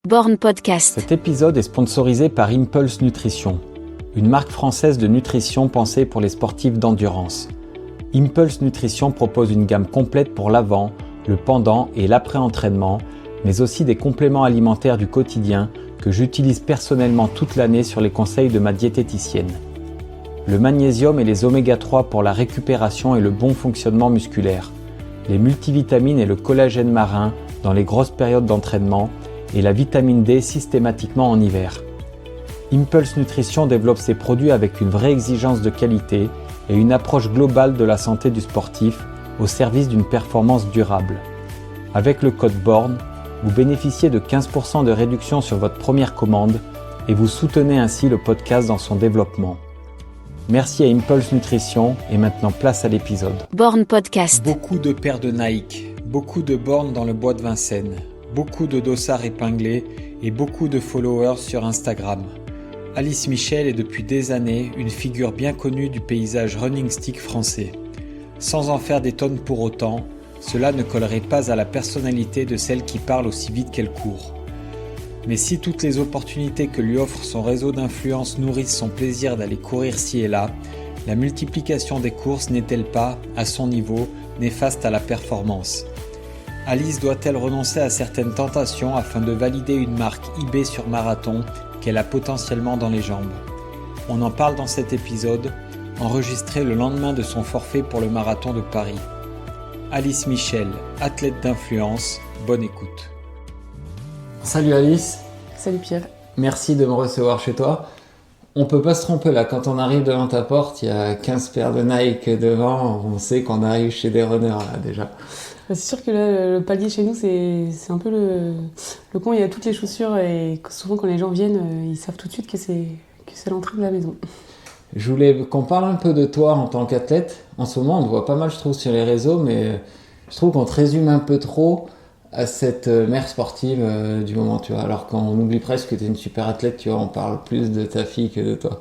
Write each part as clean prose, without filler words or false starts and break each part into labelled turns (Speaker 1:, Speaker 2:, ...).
Speaker 1: Born Podcast.
Speaker 2: Cet épisode est sponsorisé par Impulse Nutrition, une marque française de nutrition pensée pour les sportifs d'endurance. Impulse Nutrition propose une gamme complète pour l'avant, le pendant et l'après-entraînement, mais aussi des compléments alimentaires du quotidien que j'utilise personnellement toute l'année sur les conseils de ma diététicienne. Le magnésium et les oméga 3 pour la récupération et le bon fonctionnement musculaire, les multivitamines et le collagène marin dans les grosses périodes d'entraînement et la vitamine D systématiquement en hiver. Impulse Nutrition développe ses produits avec une vraie exigence de qualité et une approche globale de la santé du sportif au service d'une performance durable. Avec le code BORN, vous bénéficiez de 15% de réduction sur votre première commande et vous soutenez ainsi le podcast dans son développement. Merci à Impulse Nutrition et maintenant place à l'épisode.
Speaker 1: Born Podcast.
Speaker 2: Beaucoup de paires de Nike, beaucoup de bornes dans le bois de Vincennes, beaucoup de dossards épinglés et beaucoup de followers sur Instagram. Alice Michel est depuis des années une figure bien connue du paysage running stick français. Sans en faire des tonnes pour autant, cela ne collerait pas à la personnalité de celle qui parle aussi vite qu'elle court. Mais si toutes les opportunités que lui offre son réseau d'influence nourrissent son plaisir d'aller courir ci et là, la multiplication des courses n'est-elle pas, à son niveau, néfaste à la performance ? Alice doit-elle renoncer à certaines tentations afin de valider une marque eBay sur marathon qu'elle a potentiellement dans les jambes ? On en parle dans cet épisode, enregistré le lendemain de son forfait pour le marathon de Paris. Alice Michel, athlète d'influence, bonne écoute. Salut Alice.
Speaker 3: Salut Pierre.
Speaker 2: Merci de me recevoir chez toi. On peut pas se tromper là, quand on arrive devant ta porte, il y a 15 paires de Nike devant, on sait qu'on arrive chez des runners là déjà.
Speaker 3: C'est sûr que là, le palier chez nous, c'est un peu le coin, il y a toutes les chaussures et souvent quand les gens viennent, ils savent tout de suite que c'est l'entrée de la maison.
Speaker 2: Je voulais qu'on parle un peu de toi en tant qu'athlète. En ce moment, on te voit pas mal, je trouve, sur les réseaux, mais je trouve qu'on te résume un peu trop à cette mère sportive du moment, tu vois. Alors qu'on oublie presque que tu es une super athlète, tu vois, on parle plus de ta fille que de toi.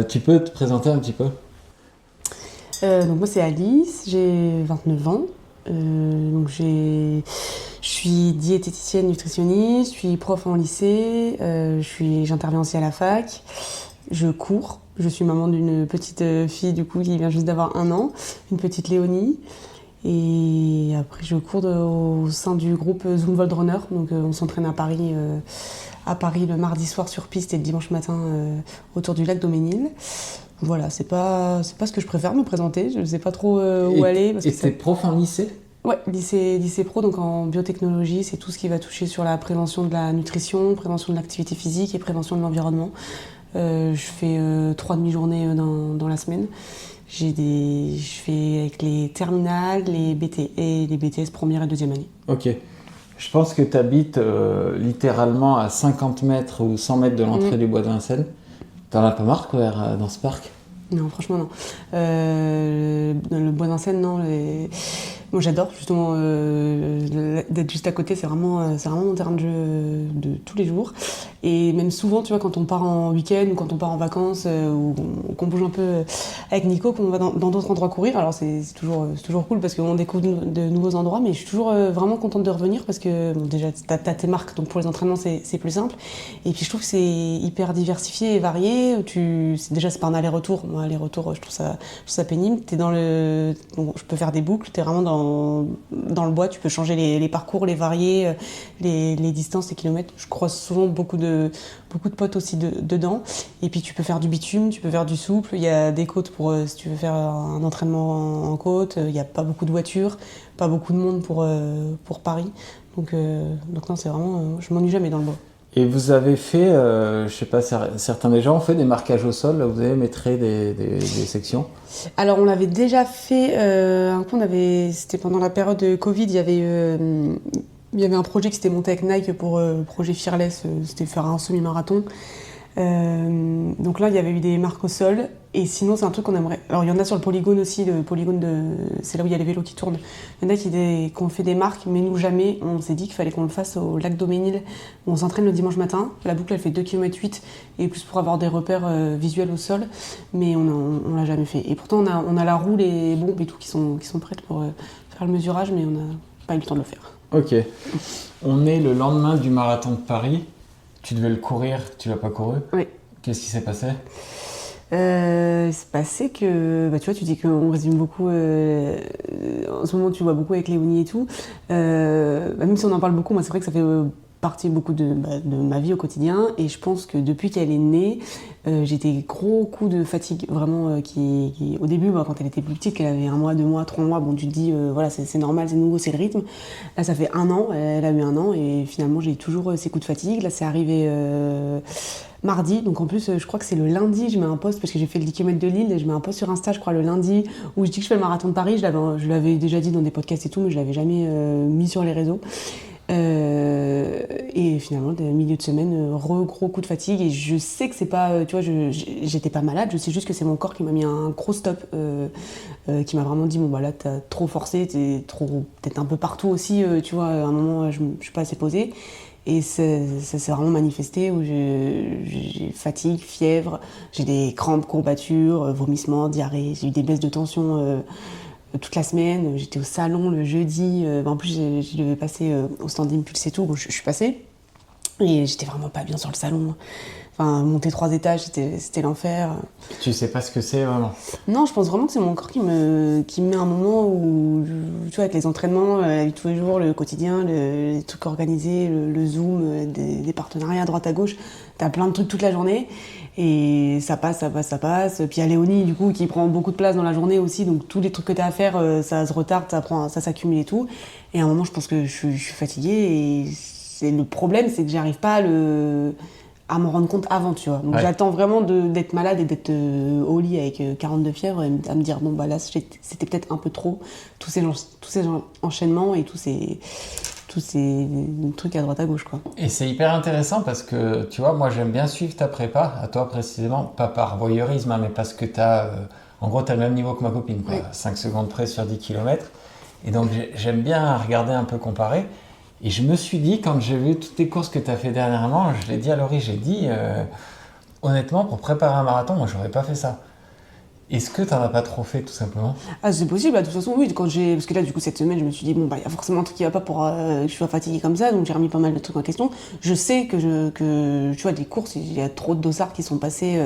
Speaker 2: Tu peux te présenter un petit peu ?
Speaker 3: Donc moi, c'est Alice, j'ai 29 ans. Je suis diététicienne nutritionniste, je suis prof en lycée, j'interviens aussi à la fac, je cours, je suis maman d'une petite fille du coup qui vient juste d'avoir 1 an, une petite Léonie, et après je cours au sein du groupe Zumwalt Runner, donc on s'entraîne à Paris le mardi soir sur piste et le dimanche matin autour du lac Daumesnil. Voilà, c'est pas ce que je préfère me présenter, je ne sais pas trop où aller.
Speaker 2: Et t'es prof en lycée ?
Speaker 3: Ouais, lycée pro, donc en biotechnologie, c'est tout ce qui va toucher sur la prévention de la nutrition, prévention de l'activité physique et prévention de l'environnement. Je fais 3 demi-journées dans la semaine. Je fais avec les terminales, les BT et les BTS première et deuxième année.
Speaker 2: Ok. Je pense que tu habites littéralement à 50 mètres ou 100 mètres de l'entrée du bois de Vincennes. T'en as pas marre de courir dans ce parc ?
Speaker 3: Non, franchement non. Le bois de Vincennes, non. Moi j'adore justement d'être juste à côté, c'est vraiment mon terrain de jeu de tous les jours. Et même souvent, tu vois, quand on part en week-end ou quand on part en vacances ou qu'on bouge un peu avec Nico, qu'on va dans d'autres endroits courir, alors c'est toujours cool parce qu'on découvre de nouveaux endroits, mais je suis toujours vraiment contente de revenir parce que bon, déjà t'as tes marques, donc pour les entraînements c'est plus simple. Et puis je trouve que c'est hyper diversifié et varié. C'est pas un aller-retour. Moi, aller-retour, je trouve ça pénible. Je peux faire des boucles, t'es vraiment dans le bois, tu peux changer les parcours, les varier, les distances, les kilomètres. Je croise souvent beaucoup de potes aussi dedans. Et puis tu peux faire du bitume, tu peux faire du souple. Il y a des côtes pour si tu veux faire un entraînement en côte. Il n'y a pas beaucoup de voitures, pas beaucoup de monde pour Paris. Donc non, c'est vraiment, je m'ennuie jamais dans le bois. Et vous avez fait, je sais pas, certains des gens ont fait des marquages au sol, là vous avez mettré des sections ? Alors on l'avait déjà fait, un coup c'était pendant la période de Covid, il y avait un projet qui s'était monté avec Nike pour le projet Fearless, c'était faire un semi-marathon. Donc là il y avait eu des marques au sol et sinon c'est un truc qu'on aimerait. Alors il y en a sur le polygone aussi, c'est là où il y a les vélos qui tournent. Il y en a qui ont fait des marques, mais nous jamais. On s'est dit qu'il fallait qu'on le fasse au lac Daumesnil où on s'entraîne le dimanche matin. La boucle elle fait 2,8 km et plus pour avoir des repères visuels au sol, mais on l'a jamais fait. Et pourtant on a la roue, les bombes et tout qui sont prêtes pour faire le mesurage, mais on n'a pas eu le temps de le faire.
Speaker 2: Ok. On est le lendemain du marathon de Paris. Tu devais le courir, tu l'as pas couru?
Speaker 3: Oui.
Speaker 2: Qu'est-ce qui s'est passé?
Speaker 3: C'est passé que, tu vois, tu dis qu'on résume beaucoup, en ce moment tu vois beaucoup avec Léonie et tout, même si on en parle beaucoup, moi c'est vrai que ça fait partie beaucoup de ma vie au quotidien, et je pense que depuis qu'elle est née, j'ai des gros coups de fatigue, vraiment, qui au début, quand elle était plus petite, qu'elle avait 1 mois, 2 mois, 3 mois, bon tu te dis, voilà, c'est normal, c'est nouveau, c'est le rythme. Là ça fait 1 an, elle a eu 1 an, et finalement j'ai toujours ces coups de fatigue. Là c'est arrivé mardi, donc en plus je crois que c'est le lundi, je mets un post parce que j'ai fait le 10 km de Lille et je mets un post sur Insta, je crois le lundi, où je dis que je fais le marathon de Paris. Je l'avais déjà dit dans des podcasts et tout, mais je l'avais jamais mis sur les réseaux. Et finalement, milieu de semaine, gros coup de fatigue, et je sais que c'est pas, tu vois, j'étais pas malade, je sais juste que c'est mon corps qui m'a mis un gros stop, qui m'a vraiment dit bon bah là t'as trop forcé, t'es trop peut-être un peu partout aussi, tu vois, à un moment je suis pas assez posée. Et ça s'est vraiment manifesté où j'ai fatigue, fièvre, j'ai des crampes, courbatures, vomissements, diarrhée, j'ai eu des baisses de tension toute la semaine. J'étais au salon le jeudi, en plus je devais passer au stand Impulse et tout, bon, je suis passée et j'étais vraiment pas bien sur le salon. Enfin, monter 3 étages, c'était l'enfer.
Speaker 2: Tu sais pas ce que c'est vraiment?
Speaker 3: Non, je pense vraiment que c'est mon corps qui me met un moment où, tu vois, avec les entraînements, tous les jours, le quotidien, les trucs organisés, le Zoom, des partenariats à droite à gauche, t'as plein de trucs toute la journée, et ça passe. Puis il y a Léonie, du coup, qui prend beaucoup de place dans la journée aussi, donc tous les trucs que t'as à faire, ça se retarde, ça s'accumule et tout. Et à un moment, je pense que je suis fatiguée, et le problème, c'est que j'arrive pas à m'en rendre compte avant, tu vois. Donc j'attends vraiment d'être malade et d'être au lit avec 42 fièvres, et à me dire bon bah là c'était peut-être un peu trop, tous ces enchaînements et tous ces trucs à droite à gauche, quoi.
Speaker 2: Et c'est hyper intéressant parce que tu vois, moi j'aime bien suivre ta prépa, à toi précisément, pas par voyeurisme, hein, mais parce que en gros t'as le même niveau que ma copine, quoi, 5 secondes près sur 10 km. Et donc j'aime bien regarder un peu, comparer. Et je me suis dit, quand j'ai vu toutes les courses que tu as fait dernièrement, je l'ai dit à Laurie, j'ai dit, honnêtement, pour préparer un marathon, moi, j'aurais pas fait ça. Est-ce que tu n'en as pas trop fait, tout simplement?
Speaker 3: Ah, c'est possible, de toute façon, oui. Parce que là, du coup, cette semaine, je me suis dit, bon, bah, il y a forcément un truc qui va pas pour que je sois fatiguée comme ça, donc j'ai remis pas mal de trucs en question. Je sais que tu vois, des courses, il y a trop de dossards qui sont passés,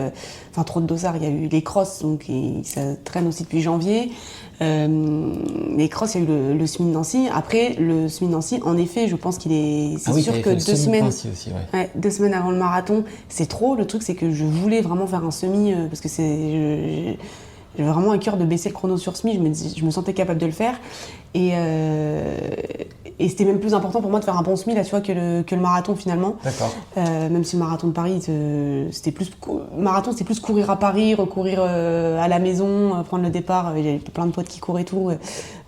Speaker 3: trop de dossards, il y a eu les crosses, donc ça traîne aussi depuis janvier. Les crosses, il y a eu le semi de Nancy. Après, le semi de Nancy, en effet, je pense c'est sûr que 2 semaines,
Speaker 2: aussi, ouais.
Speaker 3: 2 semaines avant le marathon, c'est trop. Le truc, c'est que je voulais vraiment faire un semi, parce que j'avais vraiment à cœur de baisser le chrono sur semi. Je me sentais capable de le faire. Et c'était même plus important pour moi de faire un bon semi, là, tu vois, que le marathon, finalement.
Speaker 2: D'accord.
Speaker 3: Même si le marathon de Paris, c'était plus courir à Paris, recourir à la maison, prendre le départ. J'avais plein de potes qui couraient et tout.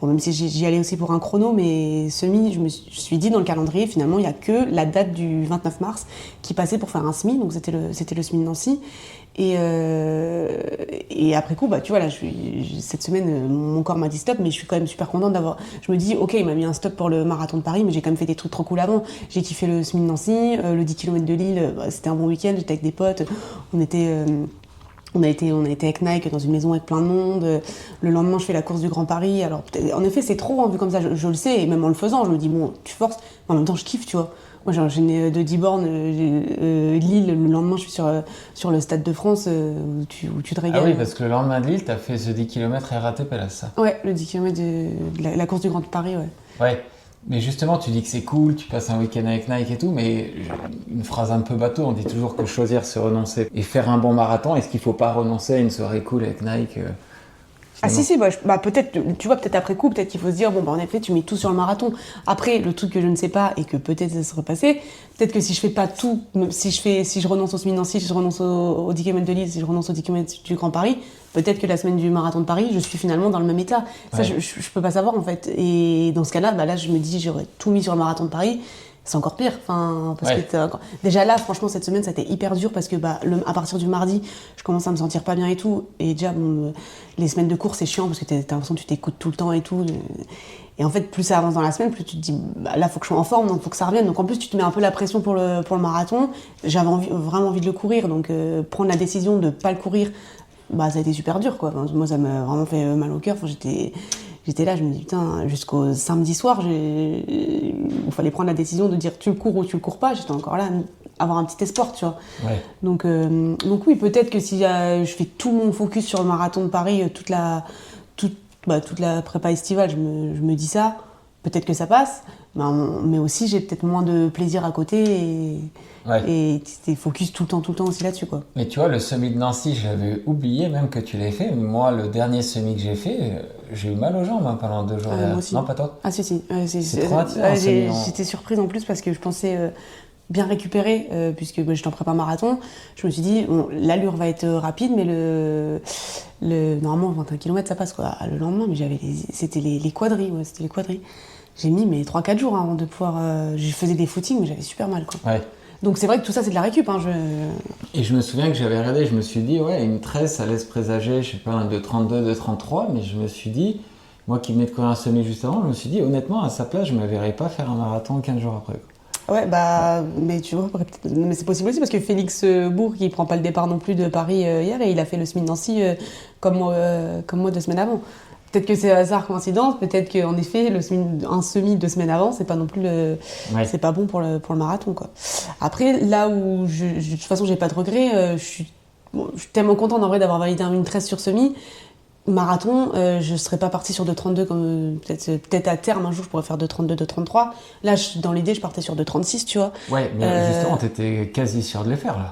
Speaker 3: Bon, même si j'y allais aussi pour un chrono, mais semi, je me suis dit dans le calendrier, finalement, il n'y a que la date du 29 mars qui passait pour faire un semi. Donc c'était le semi de Nancy. Et après coup, tu vois, là, cette semaine, mon corps m'a dit stop, mais je suis quand même super contente je me dis, ok, il m'a mis un stop pour le marathon de Paris, mais j'ai quand même fait des trucs trop cool avant. J'ai kiffé le semi de Nancy, le 10 km de Lille, c'était un bon week-end, j'étais avec des potes, on a été avec Nike dans une maison avec plein de monde. Le lendemain, je fais la course du Grand Paris. Alors, en effet, c'est trop, vu comme ça, je le sais, et même en le faisant, je me dis, bon, tu forces, mais en même temps, je kiffe, tu vois. Moi, j'ai enchaîné de 10 bornes, Lille, le lendemain, je suis sur le Stade de France, où tu te régales.
Speaker 2: Ah oui, parce que le lendemain de Lille, tu as fait ce 10 km RATP, là, ça.
Speaker 3: Ouais, le 10 km de la course du Grand Paris, ouais.
Speaker 2: Ouais, mais justement, tu dis que c'est cool, tu passes un week-end avec Nike et tout, mais une phrase un peu bateau, on dit toujours que choisir, c'est renoncer. Et faire un bon marathon, est-ce qu'il ne faut pas renoncer à une soirée cool avec Nike
Speaker 3: Ah si, peut-être, tu vois, peut-être après coup, peut-être qu'il faut se dire, bon, en effet, tu mets tout sur le marathon. Après, le truc que je ne sais pas, et que peut-être ça serait passé, peut-être que si je fais pas tout, si je renonce au semi de Nancy, si je renonce au 10 km de Lille, si je renonce au 10 km du Grand Paris, peut-être que la semaine du marathon de Paris, je suis finalement dans le même état. Ça, je peux pas savoir, en fait. Et dans ce cas-là, là, je me dis, j'aurais tout mis sur le marathon de Paris. C'est encore pire, parce que déjà là, franchement, cette semaine, ça a été hyper dur parce que à partir du mardi, je commence à me sentir pas bien et tout. Et déjà, les semaines de cours, c'est chiant parce que t'as l'impression que tu t'écoutes tout le temps et tout. Et en fait, plus ça avance dans la semaine, plus tu te dis, là, faut que je sois en forme, donc faut que ça revienne. Donc en plus, tu te mets un peu la pression pour le marathon. J'avais vraiment envie de le courir, donc prendre la décision de pas le courir, ça a été super dur, quoi. Enfin, moi, ça m'a vraiment fait mal au cœur. Enfin, j'étais là, je me dis putain, jusqu'au samedi soir, il fallait prendre la décision de dire tu le cours ou tu le cours pas. J'étais encore là, avoir un petit espoir, tu vois.
Speaker 2: Ouais.
Speaker 3: Donc oui, peut-être que si je fais tout mon focus sur le marathon de Paris, toute la prépa estivale, je me dis ça, peut-être que ça passe, mais aussi j'ai peut-être moins de plaisir à côté et t'es focus tout le temps aussi là-dessus, quoi.
Speaker 2: Mais tu vois, le semi de Nancy, j'avais oublié même que tu l'avais fait. Moi, le dernier semi que j'ai fait, j'ai eu mal aux jambes pendant 2 jours.
Speaker 3: Moi aussi.
Speaker 2: Non, pas toi?
Speaker 3: Ah si.
Speaker 2: C'est traumatisant.
Speaker 3: J'étais surprise en plus parce que je pensais bien récupérer, puisque j'étais en prépa marathon. Je me suis dit, bon, l'allure va être rapide, mais normalement 21 km ça passe, quoi. Le lendemain, mais c'était les quadris, c'était les quadris. J'ai mis 3-4 jours avant de pouvoir. Je faisais des footings, mais j'avais super mal, quoi.
Speaker 2: Ouais.
Speaker 3: Donc c'est vrai que tout ça c'est de la récup.
Speaker 2: Et je me souviens que j'avais regardé, je me suis dit, une 13 ça laisse présager, je sais pas, un 2,32, 2,33, mais je me suis dit, moi qui venais de courir un semi juste avant, je me suis dit, honnêtement, à sa place, je me verrais pas faire un marathon 15 jours après.
Speaker 3: Ouais, mais tu vois, mais c'est possible aussi parce que Félix Bourg, il prend pas le départ non plus de Paris hier et il a fait le semi de Nancy comme moi 2 semaines avant. Peut-être que c'est hasard, coïncidence, peut-être qu'en effet, un semi 2 semaines avant, c'est pas non plus c'est pas bon pour le marathon, quoi. Après, là où de toute façon, j'ai pas de regrets, je suis tellement contente en vrai d'avoir validé une 13 sur semi. Marathon, je serais pas partie sur 2,32 comme peut-être à terme un jour je pourrais faire 2,32, 2,33. Là, dans l'idée, je partais sur 2,36, tu vois.
Speaker 2: Ouais, mais justement, t'étais quasi sûr de les faire là.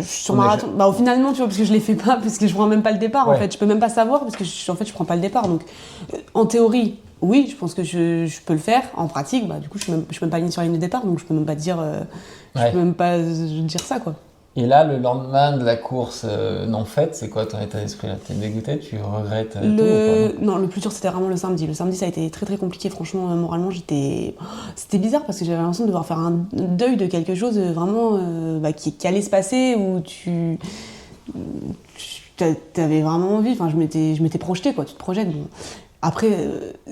Speaker 3: Sur marathon, au final non, tu vois, parce que je les fais pas, parce que je prends même pas le départ, en fait. Je peux même pas savoir, parce que je prends pas le départ. Donc, en théorie, oui, je pense que je peux le faire. En pratique, du coup, je suis même pas alignée sur la ligne de départ, donc je peux même pas dire, je peux même pas dire ça, quoi.
Speaker 2: Et là, le lendemain de la course non faite, c'est quoi ton état d'esprit là? T'es dégoûté? Tu regrettes tout ou pas?
Speaker 3: Non, le plus dur c'était vraiment le samedi. Le samedi ça a été très très compliqué, franchement, moralement c'était bizarre parce que j'avais l'impression de devoir faire un deuil de quelque chose vraiment qui allait se passer, où tu avais vraiment envie, enfin je m'étais projetée, quoi, tu te projettes. Bon. Après,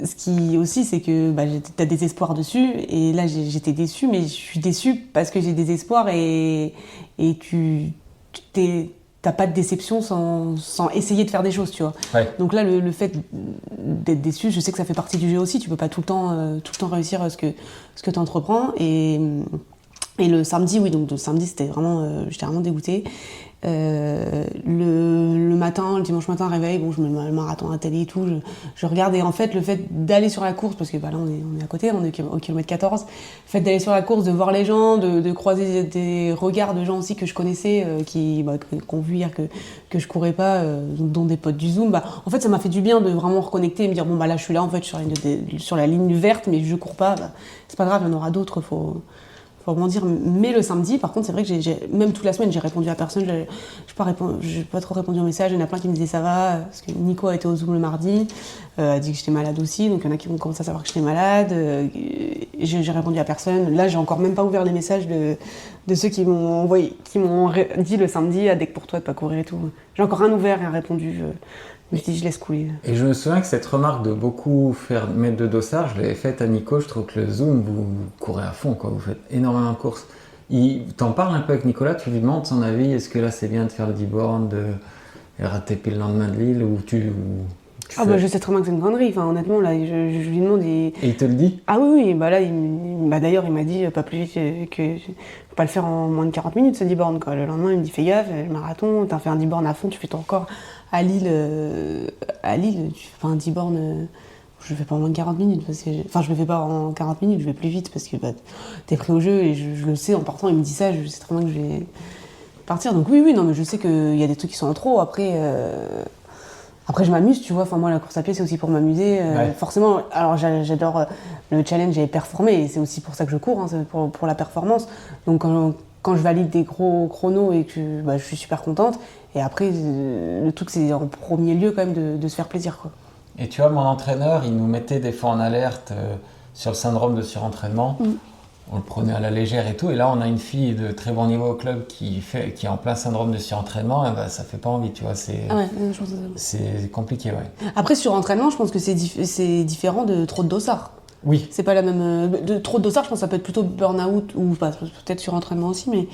Speaker 3: ce qui aussi, c'est que t'as des espoirs dessus, et là j'étais déçue, mais je suis déçue parce que j'ai des espoirs et t'as pas de déception sans essayer de faire des choses, tu vois.
Speaker 2: Ouais.
Speaker 3: Donc là, le fait d'être déçu, je sais que ça fait partie du jeu aussi, tu peux pas tout le temps réussir ce que t'entreprends, et le samedi, oui, donc le samedi, j'étais vraiment dégoûtée. Le matin, le dimanche matin, réveil, bon, je me mets le marathon à la télé et tout, je regarde, et en fait, le fait d'aller sur la course, parce que là, on est à côté, on est au kilomètre 14, le fait d'aller sur la course, de voir les gens, de croiser des regards de gens aussi que je connaissais, qui ont vu hier que je courais pas, dont des potes du Zoom, en fait, ça m'a fait du bien de vraiment reconnecter et me dire, bon, là, je suis là, en fait, sur la ligne verte, mais je cours pas, c'est pas grave, il y en aura d'autres, faut rebondir. Mais le samedi, par contre, c'est vrai que même toute la semaine, j'ai répondu à personne. J'ai pas trop répondu aux messages. Il y en a plein qui me disaient ça va, parce que Nico a été au Zoom le mardi, a dit que j'étais malade aussi, donc il y en a qui vont commencer à savoir que j'étais malade. J'ai répondu à personne. Là, j'ai encore même pas ouvert les messages de ceux qui m'ont dit le samedi, dès que pour toi de pas courir et tout. J'ai encore rien ouvert et rien répondu. Je me suis dit, je laisse couler.
Speaker 2: Et je me souviens que cette remarque de beaucoup mettre de dossard, je l'avais faite à Nico. Je trouve que le Zoom, vous courez à fond, quoi. Vous faites énormément de courses. T'en parles un peu avec Nicolas, tu lui demandes son avis. Est-ce que là, c'est bien de faire le 10 bornes, de RATP le lendemain de Lille, ou
Speaker 3: je sais très bien que c'est une connerie. Enfin, honnêtement, là, je lui demande. Et
Speaker 2: il te le dit?
Speaker 3: Ah oui, là, d'ailleurs, il m'a dit pas plus vite que faut pas le faire en moins de 40 minutes, ce 10 bornes, quoi. Le lendemain, il me dit fais gaffe, le marathon, t'as fait un 10 bornes à fond, tu fais ton corps. À Lille, tu fais un 10 bornes, je le fais pas en moins de 40 minutes. Je le fais pas en 40 minutes, je vais plus vite parce que t'es pris au jeu, et je le sais en partant, il me dit ça, je sais très bien que je vais partir. Donc oui, non, mais je sais qu'il y a des trucs qui sont en trop. Après, je m'amuse, tu vois. Enfin, moi, la course à pied, c'est aussi pour m'amuser. Forcément, alors j'adore le challenge et performer, et c'est aussi pour ça que je cours, hein, c'est pour la performance. Donc quand je valide des gros chronos et que je suis super contente. Et après, le truc, c'est en premier lieu quand même de se faire plaisir, quoi.
Speaker 2: Et tu vois, mon entraîneur, il nous mettait des fois en alerte sur le syndrome de surentraînement. On le prenait à la légère et tout. Et là, on a une fille de très bon niveau au club qui est en plein syndrome de surentraînement. Et ça fait pas envie, tu vois. C'est compliqué, ouais.
Speaker 3: Après, surentraînement, je pense que c'est différent de trop de dossard.
Speaker 2: Oui.
Speaker 3: C'est pas la même. Trop de dossard, je pense que ça peut être plutôt burn-out ou peut-être surentraînement aussi, mais.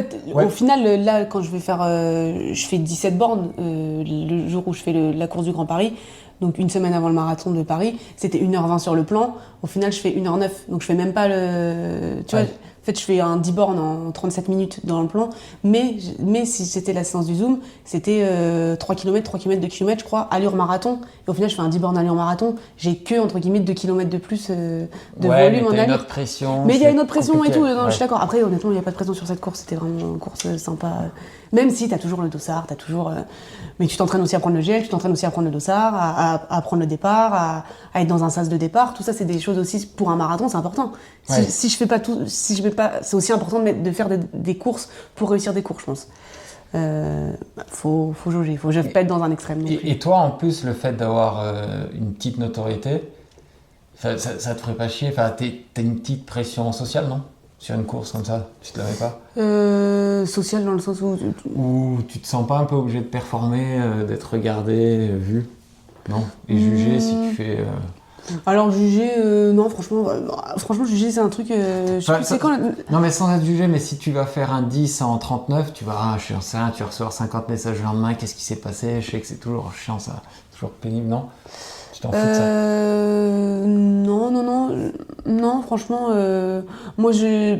Speaker 3: fait, au final, là, quand je vais faire... je fais 17 bornes le jour où je fais la course du Grand Paris. Donc une semaine avant le marathon de Paris, c'était 1h20 sur le plan. Au final, je fais 1h09. Donc je fais même pas le... Tu vois, en fait, je fais un 10 bornes en 37 minutes dans le plan. Mais si c'était la séance du Zoom, c'était 3 km, 3 km, 2 km, je crois, allure marathon. Et au final, je fais un 10 bornes allure marathon. J'ai que, entre guillemets, 2 km de plus de volume en allure.
Speaker 2: Mais il y a une autre pression.
Speaker 3: Mais il y a une autre pression
Speaker 2: compliqué.
Speaker 3: et tout. Non, je suis d'accord. Après, honnêtement, il n'y a pas de pression sur cette course. C'était vraiment une course sympa. Même si tu as toujours le dossard, tu as toujours... Mais tu t'entraînes aussi à prendre le gel, tu t'entraînes aussi à prendre le dossard, à prendre le départ, à être dans un sas de départ. Tout ça, c'est des choses aussi pour un marathon, c'est important. Si je fais pas tout, si je vais pas, c'est aussi important de faire des courses pour réussir des cours, je pense. Faut jauger, faut pas être dans un extrême.
Speaker 2: Et toi, en plus, le fait d'avoir une petite notoriété, ça te ferait pas chier. Enfin, t'as une petite pression sociale, non? Sur une course comme ça, tu te l'avais pas?
Speaker 3: Social dans le sens où...
Speaker 2: Ou tu te sens pas un peu obligé de performer, d'être regardé, vu? Non? Et jugé si tu fais...
Speaker 3: Alors juger, non, franchement juger c'est un truc...
Speaker 2: Non mais sans être jugé, mais si tu vas faire un 10 en 39, tu vas, je sais rien, tu recevoir 50 messages le lendemain, qu'est-ce qui s'est passé? Je sais que c'est toujours chiant ça, toujours pénible, non? Tu t'en fous de ça?
Speaker 3: Non, franchement, moi je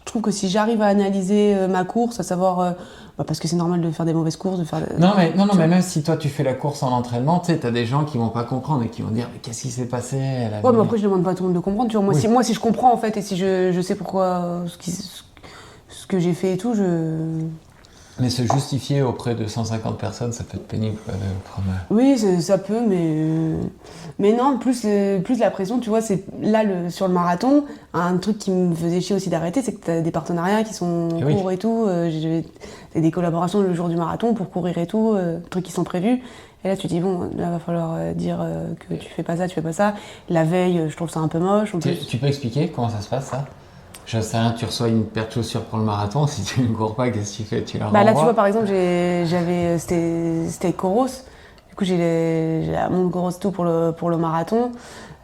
Speaker 3: trouve que si j'arrive à analyser ma course, à savoir, parce que c'est normal de faire des mauvaises courses, de faire...
Speaker 2: mais même si toi tu fais la course en entraînement, tu sais, t'as des gens qui vont pas comprendre et qui vont dire mais qu'est-ce qui s'est passé?
Speaker 3: Mais après je demande pas à tout le monde de comprendre, tu vois. Moi si je comprends en fait et si je sais pourquoi ce que j'ai fait et tout,
Speaker 2: Mais se justifier auprès de 150 personnes, ça peut être pénible.
Speaker 3: Oui, ça peut, mais non, plus la pression, tu vois, c'est là sur le marathon, un truc qui me faisait chier aussi d'arrêter, c'est que tu as des partenariats qui sont en cours et tout. J'ai des collaborations le jour du marathon pour courir et tout, trucs qui sont prévus. Et là, tu te dis, bon, là, va falloir dire que tu fais pas ça. La veille, je trouve ça un peu moche.
Speaker 2: Tu peux expliquer comment ça se passe, ça? Je sais rien, tu reçois une paire de chaussures pour le marathon, si tu ne cours pas, qu'est-ce que tu fais? Tu la renvoies?
Speaker 3: Là, tu vois, par exemple, c'était Coros. Du coup, j'ai la montre Coros tout pour le marathon.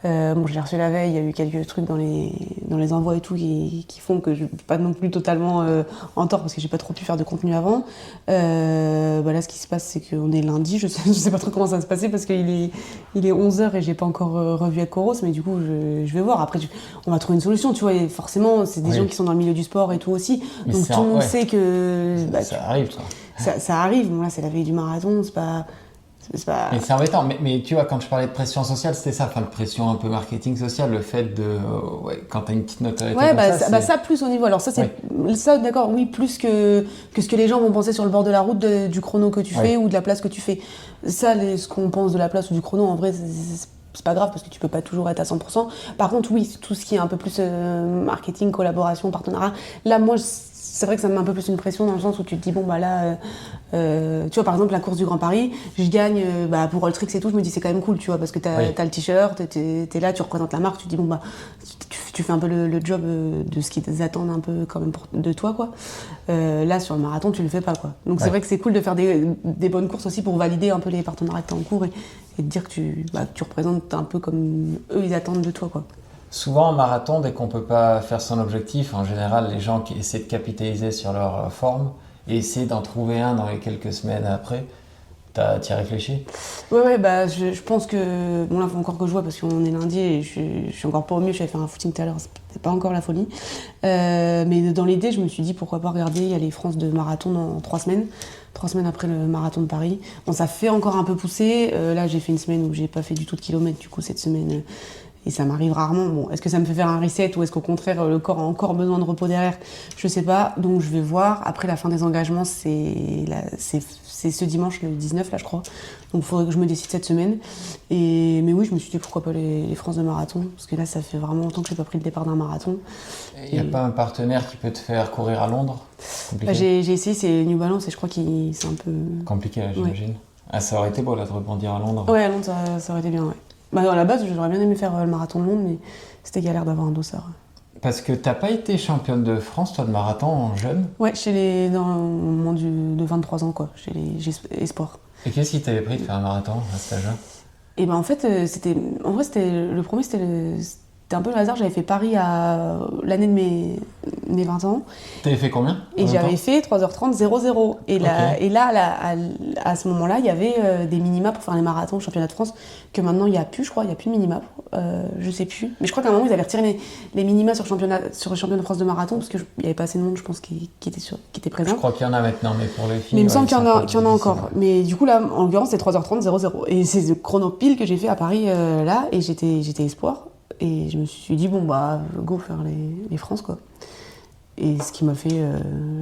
Speaker 3: Je l'ai reçu la veille, il y a eu quelques trucs dans les envois et tout qui font que je ne suis pas non plus totalement en tort parce que j'ai pas trop pu faire de contenu avant. Là, ce qui se passe, c'est qu'on est lundi, je sais pas trop comment ça va se passer parce qu'il est 11h et j'ai pas encore revu avec Coros, mais du coup, je vais voir. Après, on va trouver une solution, tu vois, et forcément, c'est des gens qui sont dans le milieu du sport et tout aussi. Mais donc tout le monde sait que...
Speaker 2: ça arrive, ça.
Speaker 3: Ça arrive, bon là, c'est la veille du marathon, c'est pas...
Speaker 2: Mais c'est embêtant, mais tu vois, quand je parlais de pression sociale, c'était ça, enfin de pression un peu marketing social, le fait de, quand t'as une petite notoriété comme
Speaker 3: ça plus au niveau, alors ça c'est, ça d'accord, oui, plus que ce que les gens vont penser sur le bord de la route du chrono que tu fais ou de la place que tu fais. Ça, ce qu'on pense de la place ou du chrono, en vrai, c'est pas grave parce que tu peux pas toujours être à 100%. Par contre, oui, tout ce qui est un peu plus marketing, collaboration, partenariat, là, moi, c'est vrai que ça me met un peu plus une pression dans le sens où tu te dis, bon, bah là, tu vois, par exemple, la course du Grand Paris, je gagne pour Alltrix et tout, je me dis, c'est quand même cool, tu vois, parce que t'as le t-shirt, t'es là, tu représentes la marque, tu te dis, bon, bah, tu fais un peu le job de ce qu'ils attendent un peu quand même de toi, quoi. Là, sur le marathon, tu le fais pas, quoi. Donc, c'est vrai que c'est cool de faire des bonnes courses aussi pour valider un peu les partenariats que t'as en cours et de dire que tu représentes un peu comme eux, ils attendent de toi, quoi.
Speaker 2: Souvent en marathon, dès qu'on ne peut pas faire son objectif, en général, les gens qui essaient de capitaliser sur leur forme et essaient d'en trouver un dans les quelques semaines après. T'y as réfléchi?
Speaker 3: Ouais, je pense que... Bon, là, il faut encore que je vois parce qu'on est lundi et je suis encore pas au mieux. J'avais fait un footing tout à l'heure, c'est pas encore la folie. Mais dans l'idée, je me suis dit pourquoi pas regarder. Il y a les France de marathon dans 3 semaines. 3 semaines après le marathon de Paris. Bon, ça fait encore un peu pousser. Là, j'ai fait une semaine où j'ai pas fait du tout de kilomètres. Du coup, cette semaine... Et ça m'arrive rarement. Bon, est-ce que ça me fait faire un reset ou est-ce qu'au contraire, le corps a encore besoin de repos derrière? Je sais pas. Donc, je vais voir. Après, la fin des engagements, c'est ce dimanche, le 19, là, je crois. Donc, il faudrait que je me décide cette semaine. Mais oui, je me suis dit pourquoi pas les France de marathon. Parce que là, ça fait vraiment longtemps que j'ai pas pris le départ d'un marathon.
Speaker 2: Il n'y a pas un partenaire qui peut te faire courir à Londres?
Speaker 3: J'ai essayé, c'est New Balance et je crois que c'est un peu...
Speaker 2: Compliqué, là, j'imagine. Ah, ça aurait été beau, là, de rebondir à Londres.
Speaker 3: Ouais, à Londres, ça aurait été bien, ouais. À la base, j'aurais bien aimé faire le marathon de Londres, mais c'était galère d'avoir un dossard.
Speaker 2: Parce que t'as pas été championne de France, toi, de marathon en jeune?
Speaker 3: Ouais, dans le moment de 23 ans, quoi, chez les Espoirs.
Speaker 2: Et qu'est-ce qui t'avait pris de faire un marathon à cet âge-là?
Speaker 3: Et en fait, le premier, c'était un peu le hasard. J'avais fait Paris l'année mes 20 ans.
Speaker 2: T'avais fait combien?
Speaker 3: Et j'avais fait 3h30, 0-0. Et là, à ce moment-là, il y avait des minima pour faire les marathons, le championnat de France, que maintenant il n'y a plus, je crois, il n'y a plus de minima. Je sais plus. Mais je crois qu'à un moment, ils avaient retiré les minima sur le championnat de France de marathon, parce qu'il n'y avait pas assez de monde, je pense, qui était présent.
Speaker 2: Je crois qu'il y en a maintenant, mais pour les filles.
Speaker 3: Mais il me semble qu'il y en a encore. Ouais. Mais du coup, là, en l'occurrence, c'est 3h30, 0-0. Et c'est le chrono pile que j'ai fait à Paris, là, et j'étais espoir. Et je me suis dit, bon, bah, go faire les France, quoi. Et ce qui m'a fait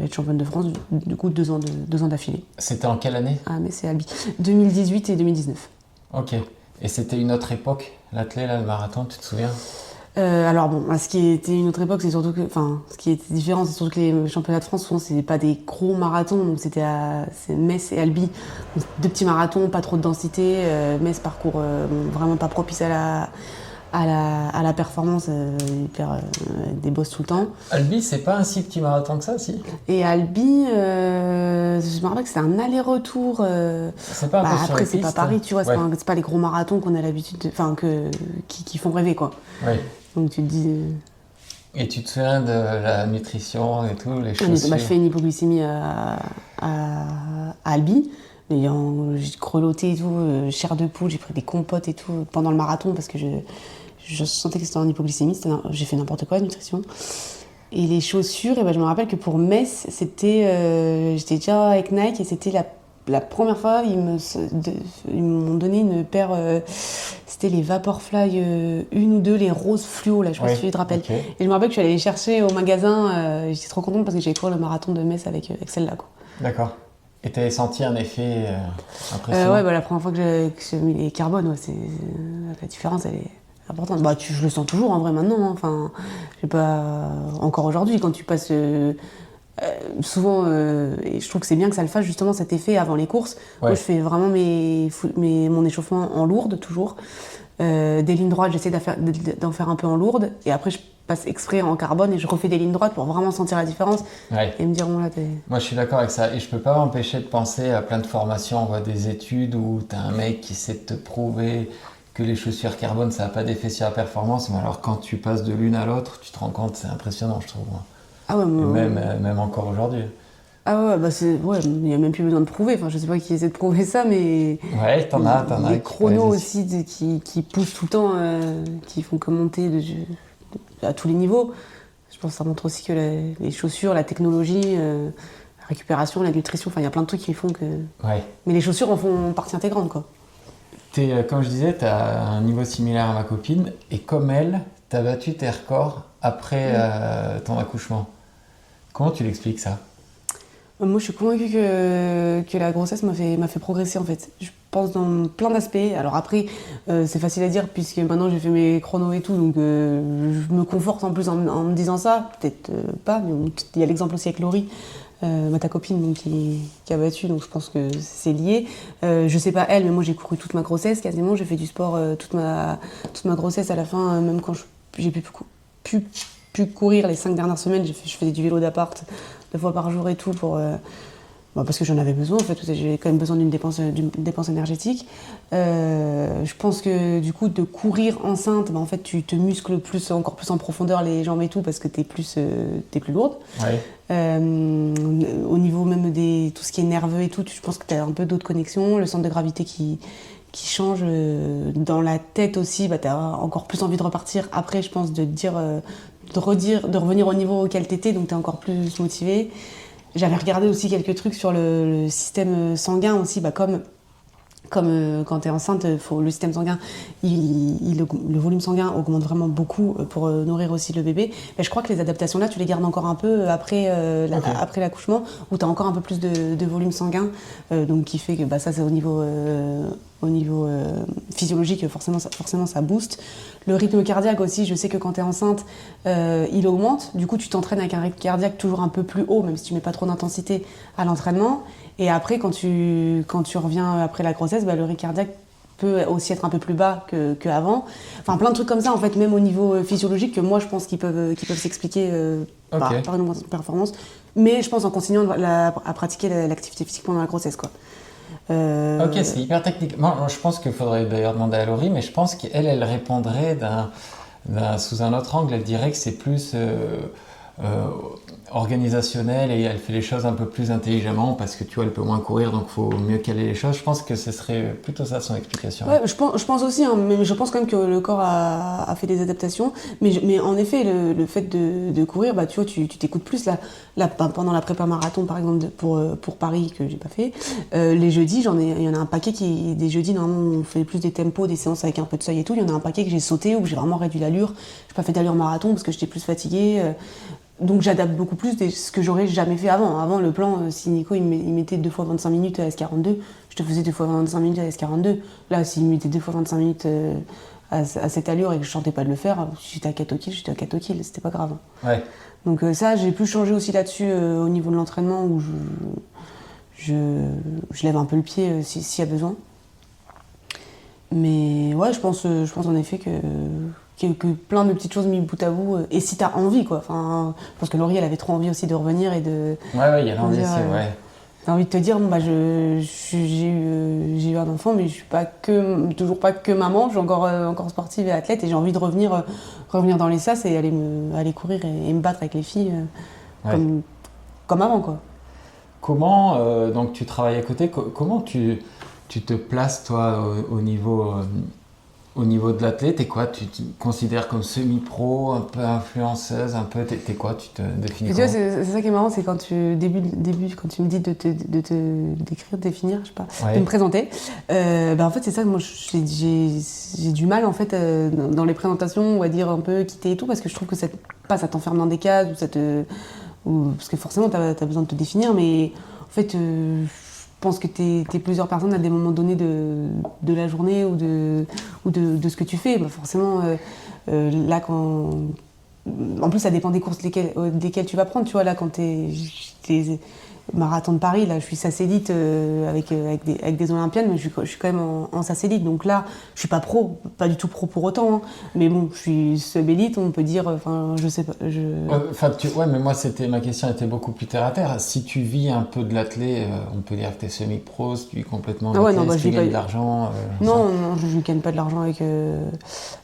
Speaker 3: être championne de France, du coup, 2 ans d'affilée.
Speaker 2: C'était en quelle année?
Speaker 3: Ah, mais c'est Albi. 2018 et 2019.
Speaker 2: Ok. Et c'était une autre époque, l'athlète, le marathon, tu te souviens?
Speaker 3: Alors bon, ce qui était une autre époque, c'est surtout que, enfin, ce qui était différent, c'est surtout que les championnats de France, souvent, c'est pas des gros marathons, donc c'est Metz et Albi, donc 2 petits marathons, pas trop de densité. Metz, parcours vraiment pas propice à la performance, il perd des bosses tout le temps.
Speaker 2: Albi, c'est pas un si petit marathon que ça, si?
Speaker 3: Et Albi, je me rappelle que c'était un aller-retour.
Speaker 2: C'est pas un peu sur
Speaker 3: après,
Speaker 2: les
Speaker 3: c'est
Speaker 2: pistes,
Speaker 3: pas Paris, tu vois,
Speaker 2: ouais.
Speaker 3: c'est pas les gros marathons qu'on a l'habitude de. Enfin, qui font rêver, quoi.
Speaker 2: Oui.
Speaker 3: Donc tu te dis.
Speaker 2: Et tu te souviens de la nutrition et tout, les chaussures?
Speaker 3: Je fais une hypoglycémie à Albi. J'ai grelotté et tout, chair de poule, j'ai pris des compotes et tout pendant le marathon parce que je sentais que c'était en hypoglycémie. J'ai fait n'importe quoi, nutrition. Et les chaussures, et ben, je me rappelle que pour Metz, j'étais déjà avec Nike et c'était la première fois, ils m'ont donné une paire, c'était les Vaporfly 1 ou 2, les roses fluo, là, je sais pas si tu te rappelles. Okay. Et je me rappelle que je suis allée les chercher au magasin, j'étais trop contente parce que j'avais couru le marathon de Metz avec celle-là, quoi.
Speaker 2: D'accord. Et tu avais senti un effet impressionnant?
Speaker 3: Ouais, la première fois que j'ai mis les carbones, la différence, elle est importante. Bah, je le sens toujours en vrai maintenant. Hein. Enfin, j'ai pas encore aujourd'hui quand tu passes souvent. Et je trouve que c'est bien que ça le fasse justement cet effet avant les courses. Ouais. Moi, je fais vraiment mon échauffement en lourde toujours. Des lignes droites, j'essaie d'en faire un peu en lourde. Et après, je passe exprès en carbone et je refais des lignes droites pour vraiment sentir la différence. Ouais. Et me dire, bon là,
Speaker 2: Moi, je suis d'accord avec ça. Et je peux pas m'empêcher de penser à plein de formations. On voit des études où tu as un mec qui essaie de te prouver que les chaussures carbone, ça n'a pas d'effet sur la performance. Mais alors, quand tu passes de l'une à l'autre, tu te rends compte, c'est impressionnant, je trouve.
Speaker 3: Ah ouais,
Speaker 2: même encore aujourd'hui.
Speaker 3: Ah ouais, bah il n'y a même plus besoin de prouver. Enfin, je sais pas qui essaie de prouver ça, mais.
Speaker 2: Ouais, t'en as.
Speaker 3: Les chronos aussi qui poussent tout le temps, qui font que monter à tous les niveaux. Je pense que ça montre aussi que les chaussures, la technologie, la récupération, la nutrition, enfin, il y a plein de trucs qui font que. Ouais. Mais les chaussures en font partie intégrante, quoi.
Speaker 2: Comme je disais, tu as un niveau similaire à ma copine, et comme elle, tu as battu tes records après ton accouchement. Comment tu l'expliques ça?
Speaker 3: Moi, je suis convaincue que la grossesse m'a fait progresser, en fait. Je pense dans plein d'aspects. Alors après, c'est facile à dire puisque maintenant j'ai fait mes chronos et tout, donc je me conforte en plus en me disant ça. Peut-être pas, mais il y a l'exemple aussi avec Laurie, ta copine, donc, qui a battu, donc je pense que c'est lié. Je sais pas elle, mais moi j'ai couru toute ma grossesse quasiment. J'ai fait du sport toute ma grossesse à la fin, même quand j'ai pu courir les 5 dernières semaines. Je faisais du vélo d'appart 2 fois par jour et tout parce que j'en avais besoin en fait, j'ai quand même besoin d'une dépense énergétique. Je pense que du coup de courir enceinte, en fait tu te muscles encore plus en profondeur les jambes et tout parce que t'es plus lourde. Ouais. Au niveau même tout ce qui est nerveux et tout, je pense que t'as un peu d'autres connexions, le centre de gravité qui change dans la tête aussi, t'as encore plus envie de repartir après, je pense, de revenir au niveau auquel t'étais, donc t'es encore plus motivé. J'avais regardé aussi quelques trucs sur le système sanguin aussi, comme quand t'es enceinte, le système sanguin, le volume sanguin augmente vraiment beaucoup pour nourrir aussi le bébé. Mais je crois que les adaptations là, tu les gardes encore un peu après l'accouchement, où t'as encore un peu plus de volume sanguin, donc qui fait que ça c'est au niveau physiologique, forcément ça booste. Le rythme cardiaque aussi, je sais que quand tu es enceinte, il augmente. Du coup, tu t'entraînes avec un rythme cardiaque toujours un peu plus haut, même si tu mets pas trop d'intensité à l'entraînement. Et après, quand tu reviens après la grossesse, le rythme cardiaque peut aussi être un peu plus bas qu'avant. Enfin, plein de trucs comme ça, en fait, même au niveau physiologique, que moi, je pense qu'ils peuvent s'expliquer par une augmentation de performance. Mais je pense en continuant à pratiquer l'activité physique pendant la grossesse, quoi.
Speaker 2: Ok, c'est hyper technique. Moi, je pense qu'il faudrait d'ailleurs demander à Laurie, mais je pense qu'elle répondrait sous un autre angle. Elle dirait que c'est plus organisationnelle et elle fait les choses un peu plus intelligemment parce que tu vois, elle peut moins courir, donc il faut mieux caler les choses. Je pense que ce serait plutôt ça son explication.
Speaker 3: Ouais, je pense aussi, hein, mais je pense quand même que le corps a fait des adaptations. Mais en effet, le fait de courir, bah, tu vois, tu t'écoutes plus. Là, pendant la prépa marathon, par exemple, pour Paris, que j'ai pas fait, les jeudis, il y en a un paquet des jeudis, normalement, on fait plus des tempos, des séances avec un peu de seuil et tout. Il y en a un paquet que j'ai sauté, où j'ai vraiment réduit l'allure. J'ai pas fait d'allure marathon parce que j'étais plus fatiguée. Donc j'adapte beaucoup plus de ce que j'aurais jamais fait avant. Avant, le plan, si Nico il mettait 2 fois 25 minutes à S42, je te faisais 2 fois 25 minutes à S42. Là, s'il mettait 2 fois 25 minutes à cette allure et que je chantais pas de le faire, si j'étais à 4 au kill, j'étais à 4 au kill, c'était pas grave.
Speaker 2: Ouais.
Speaker 3: Donc ça, j'ai plus changé aussi là-dessus au niveau de l'entraînement où je lève un peu le pied s'il y a besoin. Mais ouais, je pense en effet que plein de petites choses mises bout à bout, et si t'as envie, quoi. Enfin, je pense que Laurie, elle avait trop envie aussi de revenir et de...
Speaker 2: Ouais, il y a l'envie, ouais.
Speaker 3: T'as envie de te dire, bon, bah, j'ai eu un enfant, mais je suis toujours pas que maman, je suis encore sportive et athlète, et j'ai envie de revenir dans les sas et aller courir et me battre avec les filles comme avant, quoi.
Speaker 2: Comment, donc tu travailles à côté, comment tu te places, toi, au niveau de l'athlète? T'es quoi? Tu te considères comme semi-pro, un peu influenceuse, un peu... T'es quoi? Tu te définis comment?
Speaker 3: C'est ça qui est marrant, c'est quand début, quand tu me dis de te décrire, de définir, je sais pas, de me présenter. En fait, c'est ça que moi, j'ai du mal, en fait, dans les présentations, ou à dire un peu quitter et tout, parce que je trouve que ça t'enferme dans des cases, parce que forcément, t'as besoin de te définir, mais en fait... je pense que t'es plusieurs personnes à des moments donnés de la journée ou de ce que tu fais. Bah forcément, là, en plus, ça dépend des courses desquelles tu vas prendre. Tu vois, là, quand t'es marathon de Paris, là, je suis sacélite avec des Olympiennes, mais je suis quand même en sacélite. Donc là, je suis pas pro, pas du tout pro pour autant. Hein. Mais bon, je suis sub-élite, on peut dire, enfin, je sais pas.
Speaker 2: Mais moi, ma question était beaucoup plus terre à terre. Si tu vis un peu de l'athlé, on peut dire que t'es semi-pro, si tu vis complètement de l'athlé, si tu gagnes de l'argent.
Speaker 3: Non, je ne gagne pas de l'argent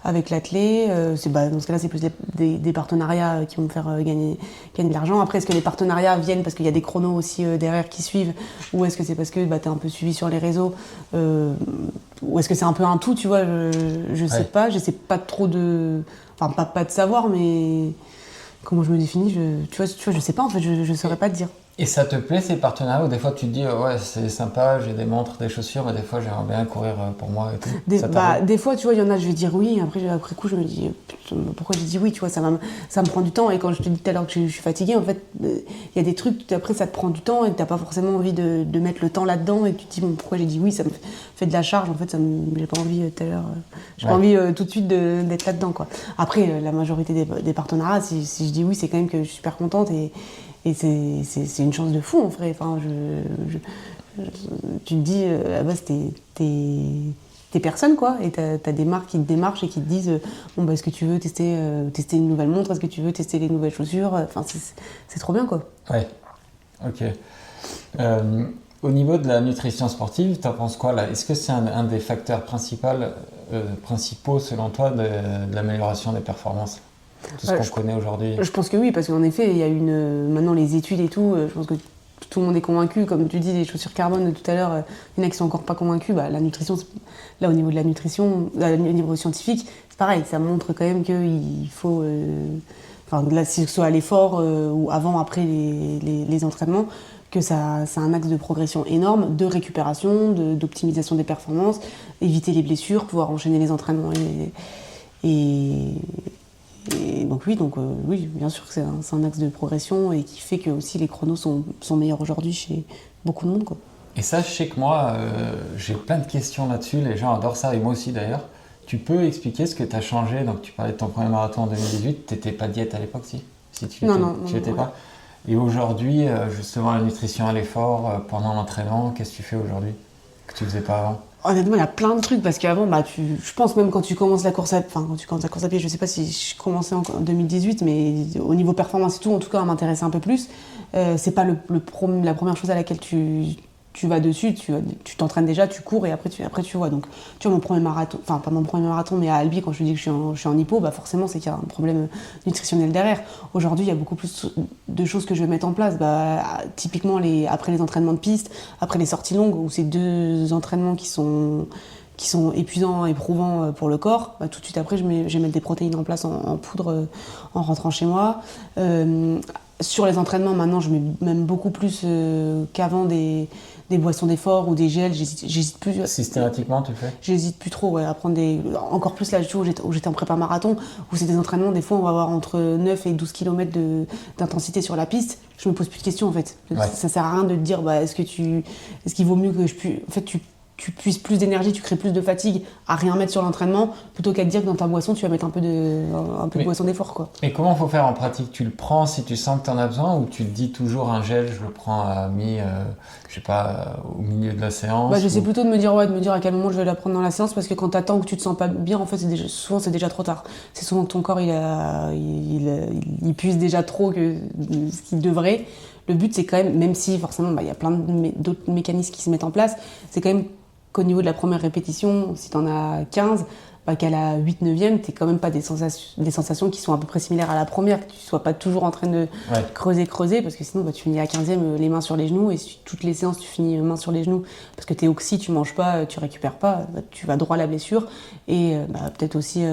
Speaker 3: avec l'athlé. Dans ce cas-là, c'est plus des partenariats qui vont me faire gagner de l'argent. Après, est-ce que les partenariats viennent parce qu'il y a des chronos aussi derrière qui suivent, ou est-ce que c'est parce que t'es un peu suivi sur les réseaux, ou est-ce que c'est un peu un tout, tu vois, je sais pas, j'essaie pas trop de... Enfin, pas de savoir, mais comment je me définis, tu vois, je sais pas, en fait, je saurais pas te dire.
Speaker 2: Et ça te plaît, ces partenariats, où des fois tu te dis ouais, c'est sympa, j'ai des montres, des chaussures, mais des fois j'aimerais bien courir pour moi et tout.
Speaker 3: Des fois, tu vois, il y en a, je vais dire oui, après coup, je me dis pourquoi j'ai dit oui, tu vois, ça me prend du temps. Et quand je te dis tout à l'heure que je suis fatiguée, en fait, il y a des trucs, après ça te prend du temps et que t'as pas forcément envie de mettre le temps là-dedans, et tu te dis bon, pourquoi j'ai dit oui, ça me fait de la charge, en fait, j'ai pas envie tout à l'heure, j'ai pas envie tout de suite d'être là-dedans, quoi. Après, la majorité des partenariats, si je dis oui, c'est quand même que je suis super contente, et c'est une chance de fou, en vrai. Enfin, tu te dis, à la base, t'es personne, quoi. Et t'as des marques qui te démarchent et qui te disent bon, est-ce que tu veux tester une nouvelle montre? Est-ce que tu veux tester les nouvelles chaussures? Enfin, c'est trop bien, quoi.
Speaker 2: Ouais, ok. Au niveau de la nutrition sportive, t'en penses quoi, là? Est-ce que c'est un des facteurs principaux, selon toi, de l'amélioration des performances? Tout ce qu'on connaît aujourd'hui.
Speaker 3: Je pense que oui, parce qu'en effet, il y a maintenant les études et tout, je pense que tout le monde est convaincu, comme tu dis, les chaussures carbone de tout à l'heure, il y en a qui sont encore pas convaincus. La nutrition, là au niveau de la nutrition, au niveau scientifique, c'est pareil, ça montre quand même qu'il faut, là, si ce soit à l'effort ou avant, après les entraînements, que ça a un axe de progression énorme, de récupération, d'optimisation des performances, éviter les blessures, pouvoir enchaîner les entraînements et donc oui, bien sûr que c'est un axe de progression et qui fait que aussi les chronos sont meilleurs aujourd'hui chez beaucoup de monde, quoi.
Speaker 2: Et ça, je sais que moi, j'ai plein de questions là-dessus, les gens adorent ça, et moi aussi d'ailleurs. Tu peux expliquer ce que tu as changé? Donc tu parlais de ton premier marathon en 2018, tu n'étais pas diète à l'époque, si tu n'étais pas. Et aujourd'hui, justement, la nutrition à l'effort, pendant l'entraînement, qu'est-ce que tu fais aujourd'hui que tu ne faisais pas avant?
Speaker 3: Honnêtement, il y a plein de trucs, parce qu'avant, je pense même quand tu commences la course à pied, je sais pas si je commençais en 2018, mais au niveau performance et tout, en tout cas, à m'intéresser un peu plus. C'est pas la première chose à laquelle tu tu vas dessus, tu t'entraînes déjà, tu cours et après tu vois. Donc, tu vois, mon premier marathon, enfin, pas mon premier marathon, mais à Albi, quand je te dis que je suis en hypo, bah forcément, c'est qu'il y a un problème nutritionnel derrière. Aujourd'hui, il y a beaucoup plus de choses que je vais mettre en place. Typiquement, après les entraînements de piste, après les sorties longues, où c'est 2 entraînements qui sont épuisants, éprouvants pour le corps, tout de suite après, je vais mettre des protéines en place en poudre en rentrant chez moi. Sur les entraînements, maintenant, je mets même beaucoup plus qu'avant des boissons d'effort ou des gels. J'hésite plus.
Speaker 2: Systématiquement, tu le fais?
Speaker 3: J'hésite plus trop à prendre encore plus là, où j'étais en prépa marathon, où c'est des entraînements, des fois, on va avoir entre 9 et 12 km d'intensité sur la piste. Je me pose plus de questions, en fait.
Speaker 2: Ouais.
Speaker 3: Ça sert à rien de te dire, est-ce qu'il vaut mieux que je puisse... En fait, tu puisses plus d'énergie, tu crées plus de fatigue à rien mettre sur l'entraînement, plutôt qu'à te dire que dans ta boisson, tu vas mettre un peu de boisson d'effort, quoi.
Speaker 2: Et comment faut faire en pratique? Tu le prends si tu sens que tu en as besoin, ou tu te dis toujours un gel, je le prends au milieu de la séance?
Speaker 3: J'essaie plutôt de me dire à quel moment je vais la prendre dans la séance, parce que quand t'attends que tu te sens pas bien, en fait, souvent c'est déjà trop tard. C'est souvent que ton corps il puise déjà trop que ce qu'il devrait. Le but, c'est quand même si forcément il y a plein d'autres mécanismes qui se mettent en place, c'est quand même qu'au niveau de la première répétition, si t'en as 15, qu'à la 8-9e, t'es quand même pas des sensations qui sont à peu près similaires à la première, que tu sois pas toujours en train de creuser, parce que sinon tu finis à la 15e les mains sur les genoux, et si toutes les séances tu finis mains sur les genoux, parce que t'es oxy, tu manges pas, tu récupères pas, tu vas droit à la blessure, et peut-être aussi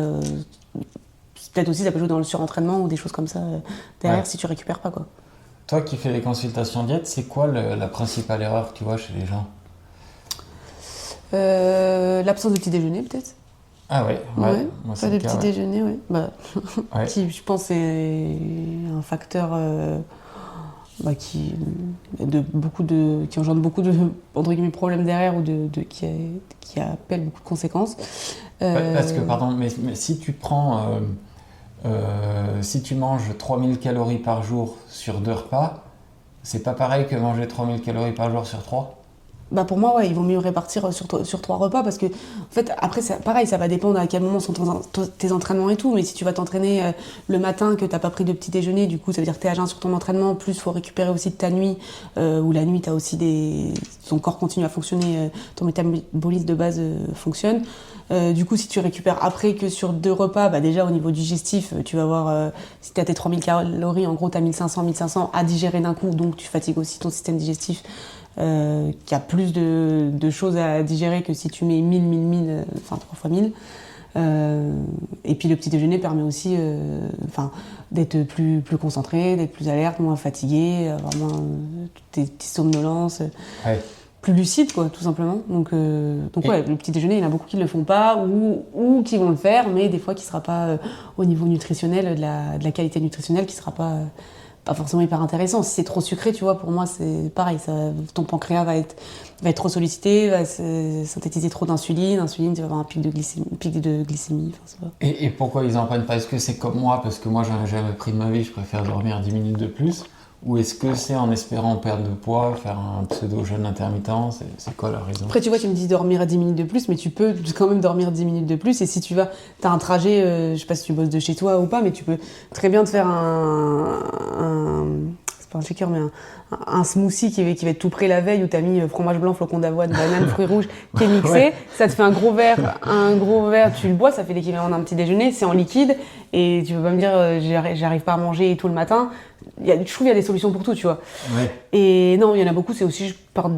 Speaker 3: ça peut jouer dans le surentraînement ou des choses comme ça derrière si tu récupères pas, quoi.
Speaker 2: Toi qui fais des consultations diète, c'est quoi la principale erreur que tu vois chez les gens?
Speaker 3: L'absence de petit déjeuner, peut-être.
Speaker 2: Ah ouais.
Speaker 3: Moi,
Speaker 2: c'est
Speaker 3: pas de
Speaker 2: le cas,
Speaker 3: petit déjeuner, qui, je pense, est un facteur qui engendre beaucoup de entre guillemets problèmes derrière, ou qui appelle beaucoup de conséquences.
Speaker 2: Parce que, pardon, mais si tu prends, si tu manges 3000 calories par jour sur 2 repas, c'est pas pareil que manger 3000 calories par jour sur 3?
Speaker 3: Pour moi, il vaut mieux répartir sur 3 repas, parce que, en fait, après, pareil, ça va dépendre à quel moment sont tes entraînements et tout, mais si tu vas t'entraîner le matin, que t'as pas pris de petit déjeuner, du coup, ça veut dire que t'es à jeun sur ton entraînement, plus faut récupérer aussi de ta nuit, où la nuit, t'as aussi ton corps continue à fonctionner, ton métabolisme de base fonctionne. Du coup, si tu récupères après que sur 2 repas, déjà au niveau digestif, tu vas avoir, si tu as tes 3000 calories, en gros, tu as 1500 à digérer d'un coup, donc tu fatigues aussi ton système digestif, qui a plus de choses à digérer que si tu mets 1000, 3 fois 1000. Et puis le petit déjeuner permet aussi d'être plus concentré, d'être plus alerte, moins fatigué, avoir moins tes petites somnolences. Plus lucide, quoi, tout simplement. Donc le petit déjeuner, il y en a beaucoup qui ne le font pas, ou qui vont le faire, mais des fois qui ne sera pas au niveau nutritionnel, de la qualité nutritionnelle, qui ne sera pas forcément hyper intéressant. Si c'est trop sucré, tu vois, pour moi, c'est pareil. Ton pancréas va être trop sollicité, va synthétiser trop d'insuline. Insuline, tu vas avoir un pic de glycémie.
Speaker 2: Et pourquoi ils n'en prennent pas? Est-ce que c'est comme moi, parce que moi, j'en ai jamais pris de ma vie, je préfère dormir 10 minutes de plus? Ou est-ce que c'est en espérant perdre de poids, faire un pseudo-jeûne intermittent? C'est quoi la raison?
Speaker 3: Après, tu vois, tu me dis dormir à 10 minutes de plus, mais tu peux quand même dormir 10 minutes de plus. Et si tu as un trajet, je sais pas si tu bosses de chez toi ou pas, mais tu peux très bien te faire c'est pas un shaker, mais un smoothie qui va être tout prêt la veille, où tu as mis fromage blanc, flocon d'avoine, banane, fruits rouges, qui est mixé. Ça te fait un gros verre, tu le bois, ça fait l'équivalent d'un petit déjeuner, c'est en liquide. Et tu peux pas me dire, j'arrive pas à manger tout le matin. Je trouve qu'il y a des solutions pour tout, tu vois. Et non, il y en a beaucoup, c'est aussi pour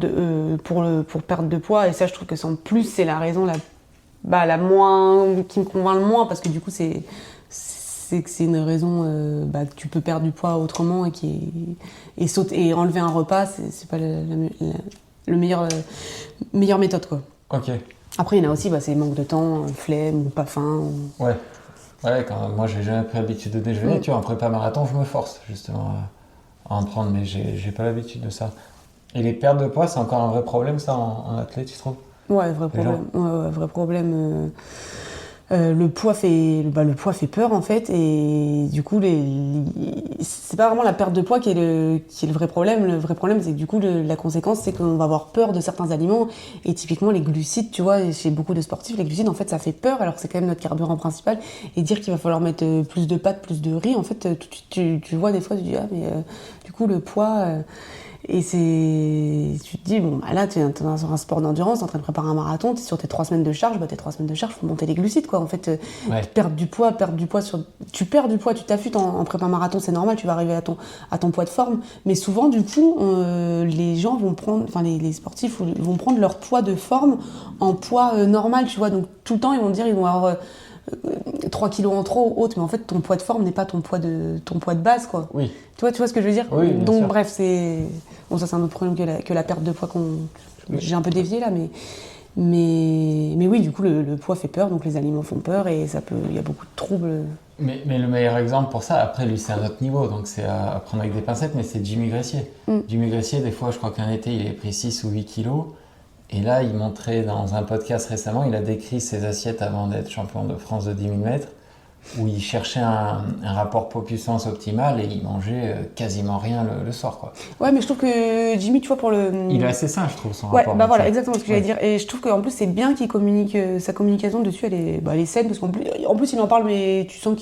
Speaker 3: perdre de poids. Et ça, je trouve que en plus, c'est la raison la moins qui me convainc le moins, parce que du coup, c'est une raison que tu peux perdre du poids autrement, et enlever un repas, c'est pas le meilleure méthode, quoi.
Speaker 2: Ok.
Speaker 3: Après, il y en a aussi, c'est manque de temps, flemme ou pas faim.
Speaker 2: Ouais, moi j'ai jamais pris l'habitude de déjeuner, tu vois, en prépa marathon, je me force justement à en prendre, mais j'ai pas l'habitude de ça. Et les pertes de poids, c'est encore un vrai problème, ça, en athlète, tu trouves?
Speaker 3: Ouais, vrai problème. Vrai problème. Le poids fait peur, en fait, et du coup c'est pas vraiment la perte de poids qui est le vrai problème. Le vrai problème, c'est que du coup la conséquence, c'est qu'on va avoir peur de certains aliments, et typiquement les glucides, tu vois, chez beaucoup de sportifs, les glucides, en fait, ça fait peur, alors que c'est quand même notre carburant principal. Et dire qu'il va falloir mettre plus de pâtes, plus de riz, en fait, tout de suite tu vois, des fois tu dis mais du coup le poids Et tu te dis, bon, bah là, tu es dans un sport d'endurance, tu es en train de préparer un marathon, tu es sur tes 3 semaines de charge, tes 3 semaines de charge, il faut monter les glucides, quoi. En fait, perdre du poids, tu perds du poids, tu t'affûtes en prépa marathon, c'est normal, tu vas arriver à ton poids de forme. Mais souvent, du coup, les gens vont prendre, enfin, les sportifs vont prendre leur poids de forme en poids normal, tu vois. Donc, tout le temps, ils vont dire, ils vont avoir 3 kilos en trop ou autre, mais en fait, ton poids de forme n'est pas ton poids de base, quoi.
Speaker 2: Oui.
Speaker 3: Tu vois ce que je veux dire?
Speaker 2: Oui,
Speaker 3: donc,
Speaker 2: sûr.
Speaker 3: bref, bon, ça, c'est un autre problème que la perte de poids j'ai un peu dévié là, mais oui, du coup, le poids fait peur, donc les aliments font peur et il y a beaucoup de troubles.
Speaker 2: Mais le meilleur exemple pour ça, après lui c'est un autre niveau, donc c'est à prendre avec des pincettes, mais c'est Jimmy Gressier. Jimmy Gressier, des fois je crois qu'un été il est pris 6 ou 8 kilos, et là il montrait dans un podcast récemment, il a décrit ses assiettes avant d'être champion de France de 10 000 mètres, où il cherchait un rapport poids-puissance optimal et il mangeait quasiment rien le soir, quoi.
Speaker 3: Ouais, mais je trouve que Jimmy, tu vois,
Speaker 2: Il est assez sain, je trouve, son
Speaker 3: ouais,
Speaker 2: rapport.
Speaker 3: bah voilà, exactement ce que j'allais dire. Et je trouve qu'en plus, c'est bien qu'il communique, sa communication dessus, elle est saine, parce qu'en plus, il en parle, mais tu sens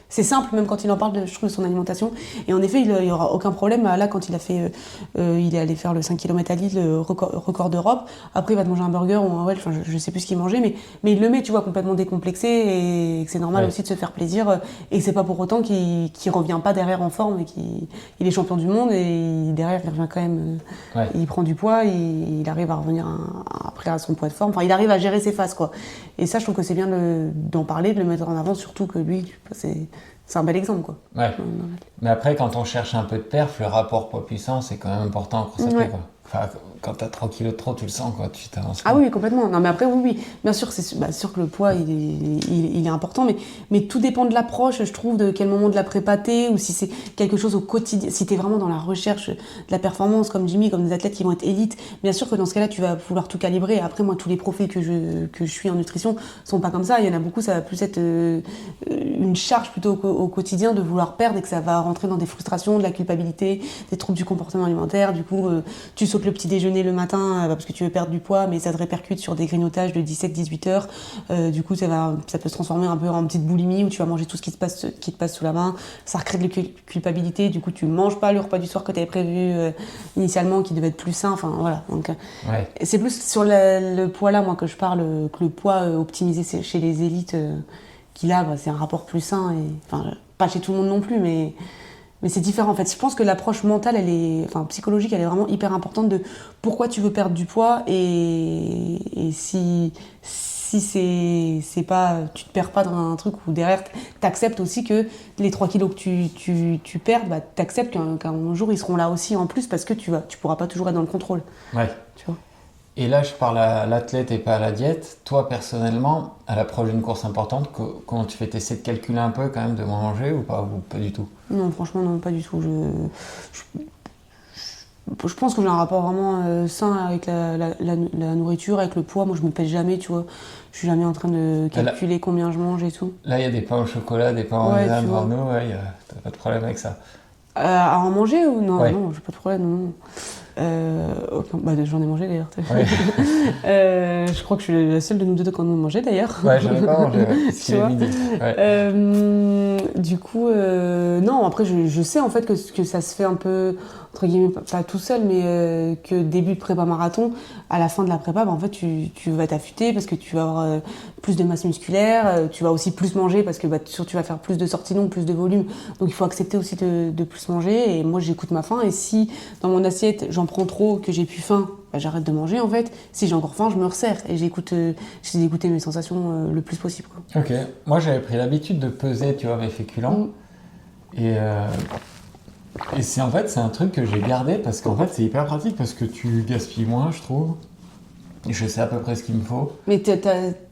Speaker 3: c'est simple, même quand il en parle, je trouve, de son alimentation. Et en effet, il n'y aura aucun problème. Là, quand il a fait, il est allé faire le 5 km à Lille, le record d'Europe. Après, il va te manger un burger ou un Welch, enfin, je sais plus ce qu'il mangeait, mais il le met, tu vois, complètement décomplexé, et que c'est normal aussi de se faire plaisir, et que c'est pas pour autant qu'il revient pas derrière en forme, et qu'il est champion du monde, et derrière, il revient quand même, il prend du poids, il arrive à revenir après à son poids de forme, enfin, il arrive à gérer ses phases, quoi. Et ça, je trouve que c'est bien d'en parler, de le mettre en avant, surtout que lui, c'est un bel exemple, quoi.
Speaker 2: Ouais. Mais après, quand on cherche un peu de perf, le rapport poids-puissance est quand même important en course à pied, quoi. Enfin, quand t'as 3 kilos de trop, tu le sens, quoi, tu t'avances.
Speaker 3: Ah oui, complètement. Non, mais après, oui. Bien sûr, c'est sûr que le poids, il est important, mais tout dépend de l'approche, je trouve, de quel moment de la prépa t'es, ou si c'est quelque chose au quotidien, si t'es vraiment dans la recherche de la performance, comme Jimmy, comme des athlètes qui vont être élites, bien sûr que dans ce cas-là, tu vas vouloir tout calibrer. Après, moi, tous les profils que je suis en nutrition sont pas comme ça. Il y en a beaucoup, ça va plus être une charge plutôt au quotidien de vouloir perdre, et que ça va rentrer dans des frustrations, de la culpabilité, des troubles du comportement alimentaire. Du coup, tu sautes le petit déjeuner le matin parce que tu veux perdre du poids, mais ça te répercute sur des grignotages de 17-18 heures. Du coup, ça peut se transformer un peu en petite boulimie où tu vas manger tout ce qui te passe sous la main. Ça recrée de la culpabilité. Du coup, tu manges pas le repas du soir que tu avais prévu initialement, qui devait être plus sain. Enfin, voilà. Donc, c'est plus sur le poids là, moi, que je parle, que le poids optimisé chez les élites, qui là, c'est un rapport plus sain. Enfin, pas chez tout le monde non plus, mais c'est différent en fait. Je pense que l'approche mentale, psychologique, elle est vraiment hyper importante de pourquoi tu veux perdre du poids, et si c'est pas, tu te perds pas dans un truc où derrière t'acceptes aussi que les 3 kilos que tu perds, t'acceptes qu'un jour ils seront là aussi en plus, parce que tu pourras pas toujours être dans le contrôle.
Speaker 2: Ouais.
Speaker 3: Tu vois.
Speaker 2: Et là, je parle à l'athlète et pas à la diète. Toi, personnellement, à l'approche d'une course importante, comment tu fais? T'essaies de calculer un peu quand même de manger ou pas du tout?
Speaker 3: Non, franchement, non, pas du tout. Je pense que j'ai un rapport vraiment sain avec la nourriture, avec le poids. Moi, je me pèse jamais, tu vois. Je suis jamais en train de calculer combien je mange et tout.
Speaker 2: Là, il y a des pains au chocolat, des pains en raisin devant nous. T'as pas de problème avec ça?
Speaker 3: À en manger ou non? Non, j'ai pas de problème, non. J'en ai mangé d'ailleurs.
Speaker 2: Ouais.
Speaker 3: Je crois que je suis la seule de nous deux qu'on a mangé d'ailleurs.
Speaker 2: Ouais, j'en ai pas mangé, c'est midi. Ouais.
Speaker 3: Du coup, non, après je sais en fait que ça se fait un peu, entre guillemets, pas tout seul, mais que début de prépa marathon, à la fin de la prépa, en fait tu vas t'affûter parce que tu vas avoir plus de masse musculaire, tu vas aussi plus manger parce que tu vas faire plus de sorties longues, plus de volume, donc il faut accepter aussi de plus manger. Et moi j'écoute ma faim, et si dans mon assiette j'en prends trop, que j'ai plus faim, j'arrête de manger en fait. Si j'ai encore faim, je me resserre et j'essaie d'écouter mes sensations le plus possible, quoi.
Speaker 2: Ok, moi j'avais pris l'habitude de peser, tu vois, mes féculents. Et c'est un truc que j'ai gardé parce qu'en fait c'est hyper pratique, parce que tu gaspilles moins, je trouve. Je sais à peu près ce qu'il me faut.
Speaker 3: Mais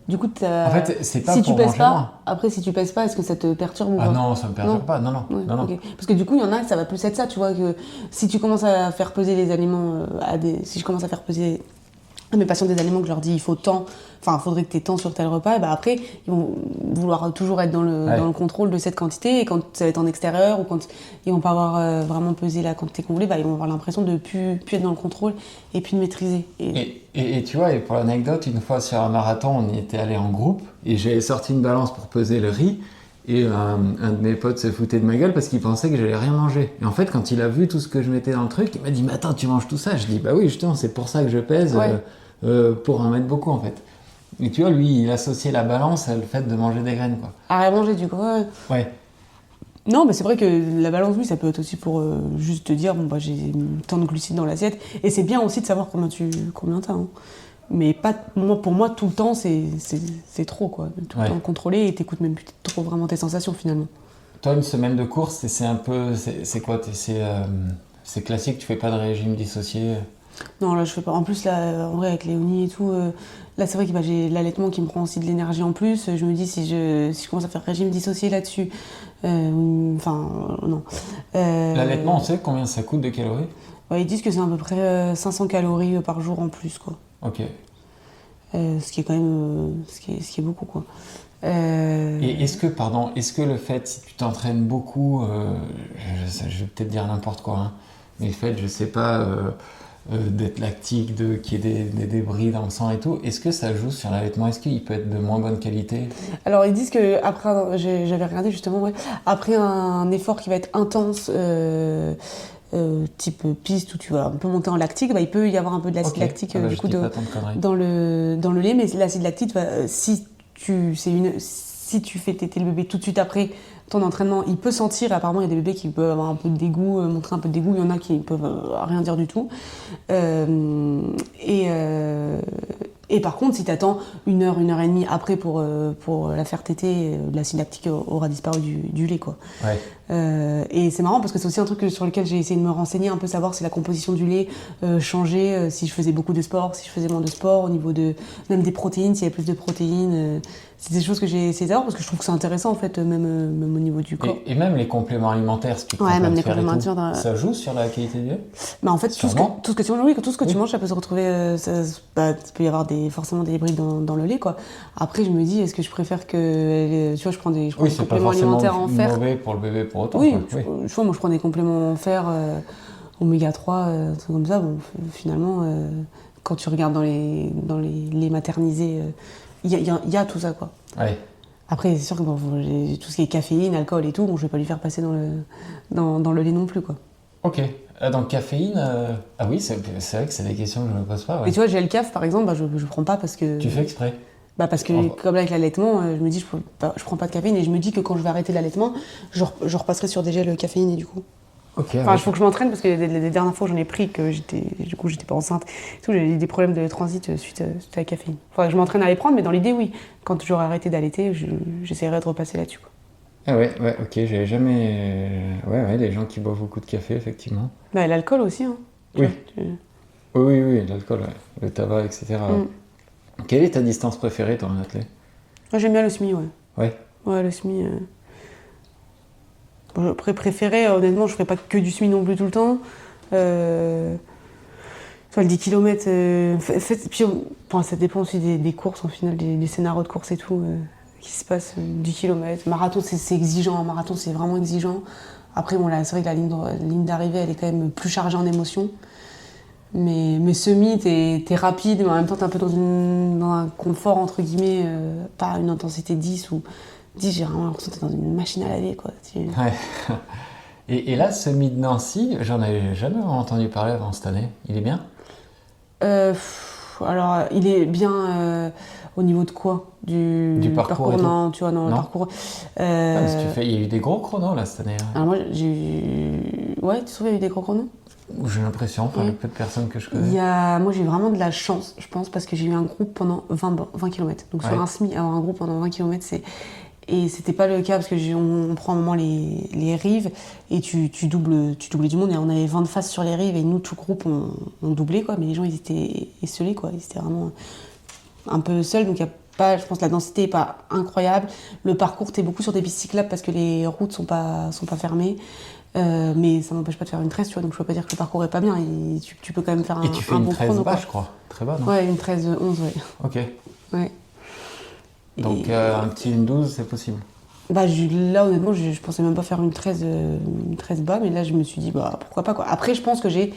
Speaker 3: du coup,
Speaker 2: en fait, c'est pas
Speaker 3: si
Speaker 2: pour
Speaker 3: tu pèses
Speaker 2: manger
Speaker 3: pas,
Speaker 2: moins.
Speaker 3: Après, si tu pèses pas, est-ce que ça te perturbe ou pas?
Speaker 2: Ah non, ça me perturbe pas, non.
Speaker 3: Okay. Parce que du coup, il y en a, ça va plus être ça, tu vois, que si tu commences à faire peser les aliments si je commence à faire peser à mes patients des aliments, que je leur dis il faut tant, enfin, il faudrait que tu aies tant sur tel repas, et après, ils vont vouloir toujours être dans le contrôle de cette quantité, et quand ça va être en extérieur, ou quand ils vont pas avoir vraiment pesé la quantité qu'on voulait, ils vont avoir l'impression de plus être dans le contrôle et puis de maîtriser.
Speaker 2: Et tu vois, et pour l'anecdote, une fois sur un marathon, on y était allé en groupe, et j'avais sorti une balance pour peser le riz, Et un de mes potes se foutait de ma gueule parce qu'il pensait que j'allais rien manger. Et en fait, quand il a vu tout ce que je mettais dans le truc, il m'a dit « Mais attends, tu manges tout ça ?» Je dis « Bah oui, justement, c'est pour ça que je pèse, pour en mettre beaucoup en fait. » Et tu vois, lui, il associait la balance à le fait de manger des graines, quoi.
Speaker 3: À manger du coup, ouais.
Speaker 2: Ouais.
Speaker 3: Non, mais c'est vrai que la balance, oui, ça peut être aussi pour juste te dire, bon, bah, j'ai tant de glucides dans l'assiette. Et c'est bien aussi de savoir combien t'as. Hein. Mais pas, pour moi, tout le temps, c'est trop, quoi. Tout le temps contrôler et t'écoutes même plus trop vraiment tes sensations, finalement.
Speaker 2: Toi, une semaine de course, c'est un peu... C'est quoi c'est classique, tu fais pas de régime dissocié?
Speaker 3: Non, là, je fais pas. En plus, là, en vrai, avec Léonie et tout, là, c'est vrai que j'ai l'allaitement qui me prend aussi de l'énergie en plus. Je me dis, si je commence à faire régime dissocié là-dessus, non.
Speaker 2: L'allaitement, on sait combien ça coûte de calories?
Speaker 3: Ils disent que c'est à peu près 500 calories par jour en plus, quoi.
Speaker 2: Ok.
Speaker 3: Ce qui est quand même... ce qui est beaucoup, quoi.
Speaker 2: Et est-ce que le fait, si tu t'entraînes beaucoup, je vais peut-être dire n'importe quoi, hein, mais le fait, je sais pas, d'être lactique, qu'il y ait des débris dans le sang et tout, est-ce que ça joue sur l'allaitement? Est-ce qu'il peut être de moins bonne qualité?
Speaker 3: Alors ils disent que après, j'avais regardé justement, après un effort qui va être intense, type piste où tu vas un peu monter en lactique, il peut y avoir un peu de l'acide lactique du coup dans le lait, mais l'acide lactique, si tu fais téter le bébé tout de suite après ton entraînement, il peut sentir, apparemment il y a des bébés qui peuvent avoir un peu de dégoût, montrer un peu de dégoût, il y en a qui peuvent rien dire du tout. Et par contre, si tu attends une heure et demie après pour la faire téter, l'acide lactique aura disparu du lait, quoi.
Speaker 2: Ouais.
Speaker 3: Et c'est marrant parce que c'est aussi un truc sur lequel j'ai essayé de me renseigner, un peu savoir si la composition du lait changeait, si je faisais beaucoup de sport, si je faisais moins de sport, au niveau même des protéines, s'il y avait plus de protéines. C'est des choses que j'ai essayé de savoir parce que je trouve que c'est intéressant en fait, même au niveau du corps.
Speaker 2: Et même les compléments alimentaires, si tu prends
Speaker 3: même les compléments alimentaires,
Speaker 2: ça joue sur la qualité du lait?
Speaker 3: En fait, tout ce que tu manges, tout ce que tu manges, ça peut se retrouver. Il peut y avoir forcément des hybrides dans le lait, quoi. Après, je me dis, est-ce que je préfère que. Tu vois, je prends des compléments alimentaires en fer.
Speaker 2: C'est pas mauvais pour le bébé pour autant.
Speaker 3: Oui, moi je prends des compléments en fer, oméga 3, un truc comme ça. Bon, finalement, quand tu regardes dans les laits maternisés, il y a tout ça, quoi.
Speaker 2: Ouais.
Speaker 3: Après, c'est sûr que tout ce qui est caféine, alcool et tout, je vais pas lui faire passer dans le lait non plus, quoi.
Speaker 2: Ok. Donc caféine, ah oui, c'est vrai que c'est des questions que je me pose pas. Ouais.
Speaker 3: Et tu vois, j'ai le caf par exemple, je prends pas parce que.
Speaker 2: Tu fais exprès?
Speaker 3: Parce que comme avec l'allaitement, je me dis je prends pas de caféine et je me dis que quand je vais arrêter l'allaitement, je repasserai sur des gels caféinés du coup.
Speaker 2: Ok.
Speaker 3: Il faut que je m'entraîne parce que les dernières fois j'en ai pris que j'étais pas enceinte. J'ai eu des problèmes de transit suite à la caféine. Faudrait que je m'entraîne à les prendre, mais dans l'idée oui. Quand j'aurai arrêté d'allaiter, j'essaierai de repasser là-dessus, quoi.
Speaker 2: Ah ouais, ok, j'avais jamais. Ouais, les gens qui boivent beaucoup de café, effectivement.
Speaker 3: L'alcool aussi, hein.
Speaker 2: Oui. Oui, l'alcool, ouais. Le tabac, etc. Quelle est ta distance préférée, toi, en athlète?
Speaker 3: Moi, j'aime bien le semi, ouais.
Speaker 2: Ouais.
Speaker 3: Ouais, le semi. Préféré, honnêtement, je ferais pas que du semi non plus tout le temps. Le 10 km, puis, ça dépend aussi des courses, en final, des scénarios de course et tout, qui se passent. 10 km. Marathon, c'est exigeant. Un marathon, c'est vraiment exigeant. Après, c'est vrai que la ligne d'arrivée, elle est quand même plus chargée en émotions. Mais semi, t'es rapide, mais en même temps, t'es un peu dans un confort, entre guillemets, pas une intensité 10 ou 10, j'ai vraiment l'impression que t'es dans une machine à laver, quoi.
Speaker 2: Ouais. Et là, semi de Nancy, j'en avais jamais entendu parler avant cette année. Il est bien?
Speaker 3: Alors, il est bien au niveau de quoi? Du
Speaker 2: parcours
Speaker 3: non, tu vois, non, le parcours.
Speaker 2: Il y a eu des gros chronos, là, cette année. Ouais.
Speaker 3: Alors moi, j'ai eu... Ouais, tu trouves qu'il y a eu des gros chronos?
Speaker 2: J'ai l'impression, avec peu de personnes que je connais.
Speaker 3: Moi, j'ai vraiment de la chance, je pense, parce que j'ai eu un groupe pendant 20 km. Donc, sur un semi, avoir un groupe pendant 20 km, c'est... Et c'était pas le cas parce que on prend un moment les rives et tu doubles du monde. Et on avait 20 faces sur les rives et nous, tout groupe, on doublait, quoi. Mais les gens, ils étaient esselés, quoi. Ils étaient vraiment un peu seuls. Donc, je pense que la densité est pas incroyable. Le parcours, t'es beaucoup sur des pistes cyclables parce que les routes sont pas fermées. Mais ça m'empêche pas de faire une 13, tu vois, donc je peux pas dire que le parcours est pas bien. Et tu peux quand même faire un bon chrono.
Speaker 2: Et tu fais une 13 bas, je crois. Très bas, non?
Speaker 3: Ouais, une 13-11, ouais.
Speaker 2: Ok.
Speaker 3: Ouais.
Speaker 2: Donc un petit 12, c'est possible?
Speaker 3: Là, honnêtement, je pensais même pas faire une 13 bas, mais là, je me suis dit, pourquoi pas, quoi. Après, je pense que j'ai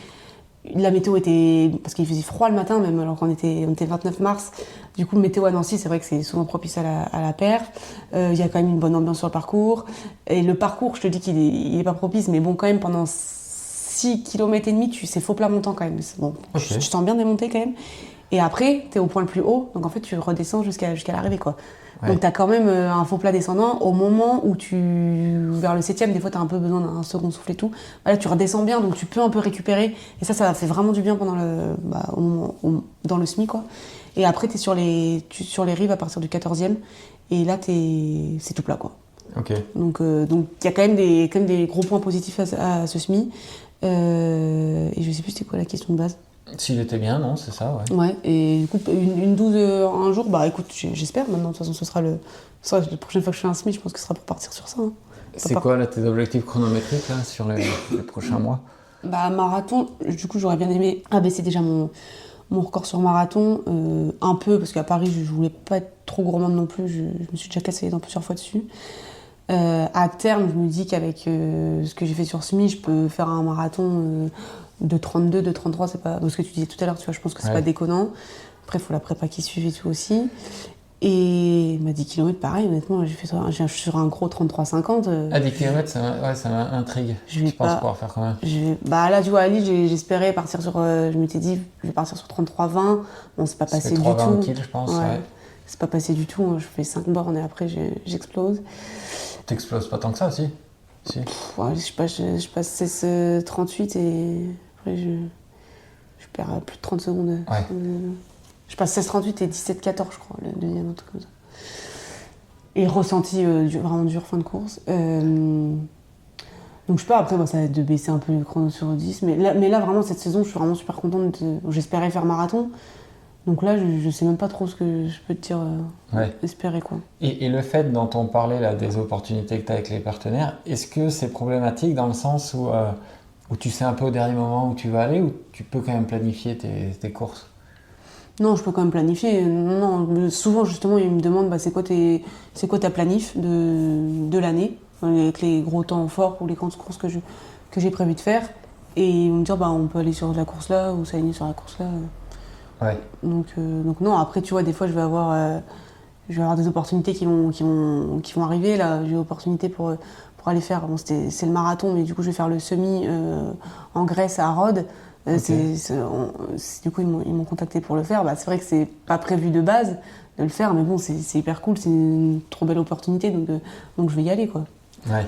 Speaker 3: La météo était... Parce qu'il faisait froid le matin, même alors qu'on était 29 mars. Du coup, le météo à Nancy, c'est vrai que c'est souvent propice à la perf. Il y a quand même une bonne ambiance sur le parcours. Et le parcours, je te dis qu'il est pas propice, mais bon, quand même, pendant 6 km et demi, c'est faux plat montant quand même. Bon,
Speaker 2: Okay.
Speaker 3: tu sens bien démonter quand même. Et après, t'es au point le plus haut, donc en fait, tu redescends jusqu'à l'arrivée, quoi.
Speaker 2: Ouais.
Speaker 3: Donc t'as quand même un faux plat descendant au moment où vers le 7e, des fois t'as un peu besoin d'un second souffle et tout. Là tu redescends bien, donc tu peux un peu récupérer. Et ça fait vraiment du bien pendant dans le semi, quoi. Et après t'es sur les rives à partir du 14e. Et là c'est tout plat, quoi.
Speaker 2: Okay.
Speaker 3: Donc il y a quand même des gros points positifs à ce semi. Et je sais plus c'était quoi la question de base.
Speaker 2: S'il était bien, non, c'est ça, ouais.
Speaker 3: Ouais, et du coup, une 12 un jour, bah écoute, j'espère maintenant. De toute façon, ce sera la prochaine fois que je fais un semi, je pense que ce sera pour partir sur ça. Hein.
Speaker 2: C'est quoi là, tes objectifs chronométriques là, sur les prochains mois?
Speaker 3: Bah, marathon, du coup, j'aurais bien aimé abaisser déjà mon record sur marathon, un peu, parce qu'à Paris, je voulais pas être trop gourmande non plus, je me suis déjà cassé les dents plusieurs fois dessus. À terme, je me dis qu'avec ce que j'ai fait sur semi, je peux faire un marathon de 32, de 33, c'est pas... Ce que tu disais tout à l'heure, tu vois, je pense que c'est pas déconnant. Après, il faut la prépa qui suit et tout aussi. Et 10 km, pareil, honnêtement, je suis sur un gros 33-50.
Speaker 2: À 10 km, ça m'intrigue. Tu penses pouvoir faire combien?
Speaker 3: Bah là, tu vois, à Lille, j'espérais partir sur... je m'étais dit, je vais partir sur 33-20. Bon, c'est pas passé du tout.
Speaker 2: 3,20 kg, je pense, ouais.
Speaker 3: C'est pas passé du tout. Je fais 5 bornes et après, j'explose.
Speaker 2: T'exploses pas tant que ça, aussi? Si.
Speaker 3: Ouais, je passe 16-38 et après je perds plus de 30 secondes.
Speaker 2: Ouais.
Speaker 3: Je passe 16-38 et 17-14, je crois, le deuxième, un truc comme ça. Et ressenti vraiment dur fin de course. Donc je peux après, ça va être de baisser un peu le chrono sur 10. Mais là, vraiment, cette saison, je suis vraiment super contente. J'espérais faire marathon. Donc là, je sais même pas trop ce que je peux te dire, espérer, quoi.
Speaker 2: Et le fait dont on parlait là, des opportunités que tu as avec les partenaires, est-ce que c'est problématique dans le sens où tu sais un peu au dernier moment où tu vas aller, ou tu peux quand même planifier tes courses?
Speaker 3: Non, je peux quand même planifier. Non, souvent, justement, ils me demandent c'est quoi ta planif de l'année, avec les gros temps forts ou les grandes courses que j'ai prévu de faire. Et ils vont me dire on peut aller sur la course là ou s'aligner sur la course là.
Speaker 2: Ouais.
Speaker 3: Donc non, après tu vois, des fois je vais avoir des opportunités qui vont arriver. Là, j'ai l'opportunité pour aller faire, c'est le marathon, mais du coup je vais faire le semi en Grèce à Rhodes. Du coup ils m'ont contacté pour le faire. C'est vrai que c'est pas prévu de base de le faire, mais bon c'est hyper cool, c'est une trop belle opportunité, donc je vais y aller, quoi.
Speaker 2: Ouais.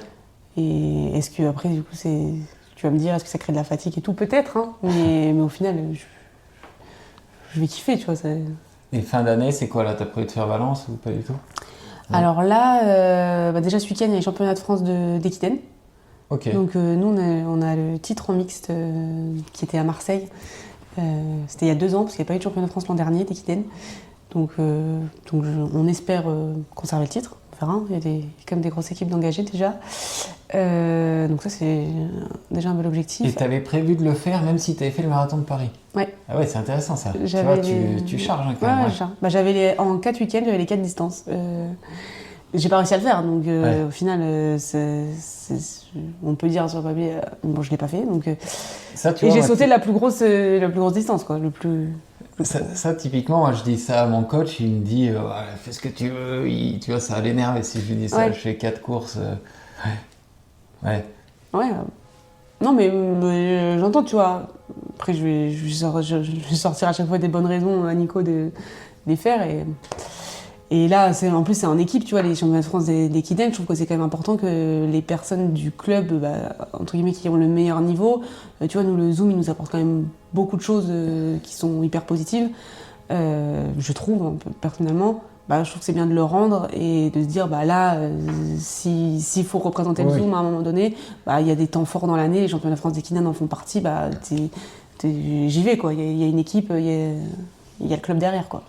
Speaker 3: Et est-ce que après du coup tu vas me dire est-ce que ça crée de la fatigue et tout, peut-être, hein, mais au final je vais kiffer, tu vois.
Speaker 2: Et fin d'année, c'est quoi là? T'as prévu de faire Valence ou pas du tout?
Speaker 3: Alors là, déjà ce week-end, il y a les championnats de France d'Equitaine.
Speaker 2: Ok.
Speaker 3: Donc nous, on a le titre en mixte qui était à Marseille. C'était il y a 2 ans, parce qu'il n'y a pas eu de championnat de France l'an dernier d'Equitaine. Donc on espère conserver le titre. On verra, il y a quand même des grosses équipes d'engagés déjà. Donc ça, c'est déjà un bel objectif.
Speaker 2: Et t'avais prévu de le faire même si t'avais fait le marathon de Paris?
Speaker 3: Ouais.
Speaker 2: Ah ouais, c'est intéressant ça. Tu vois, tu charges quand même.
Speaker 3: Ouais, je charge. En 4 week-ends, j'avais les 4 distances. J'ai pas réussi à le faire, donc au final, on peut dire sur le papier, bon, je l'ai pas fait. Donc,
Speaker 2: ça,
Speaker 3: et j'ai sauté la plus grosse distance, quoi.
Speaker 2: Ça, typiquement, moi je dis ça à mon coach, il me dit fais ce que tu veux, tu vois, ça l'énerve. Et si je lui dis ça, je fais 4 courses. Ouais.
Speaker 3: Non, mais j'entends, tu vois. Après, je vais sortir à chaque fois des bonnes raisons à Nico de les faire. Et là, en plus, c'est en équipe, tu vois, les championnats de France d'Equitaine. Je trouve que c'est quand même important que les personnes du club, entre guillemets, qui ont le meilleur niveau, tu vois, nous, le Zoom, il nous apporte quand même beaucoup de choses qui sont hyper positives. Je trouve, personnellement, je trouve que c'est bien de le rendre et de se dire, là, s'il faut représenter le Zoom à un moment donné, il y a des temps forts dans l'année, les championnats de France d'Equitaine en font partie, j'y vais, quoi. Il y a une équipe, il y a le club derrière, quoi.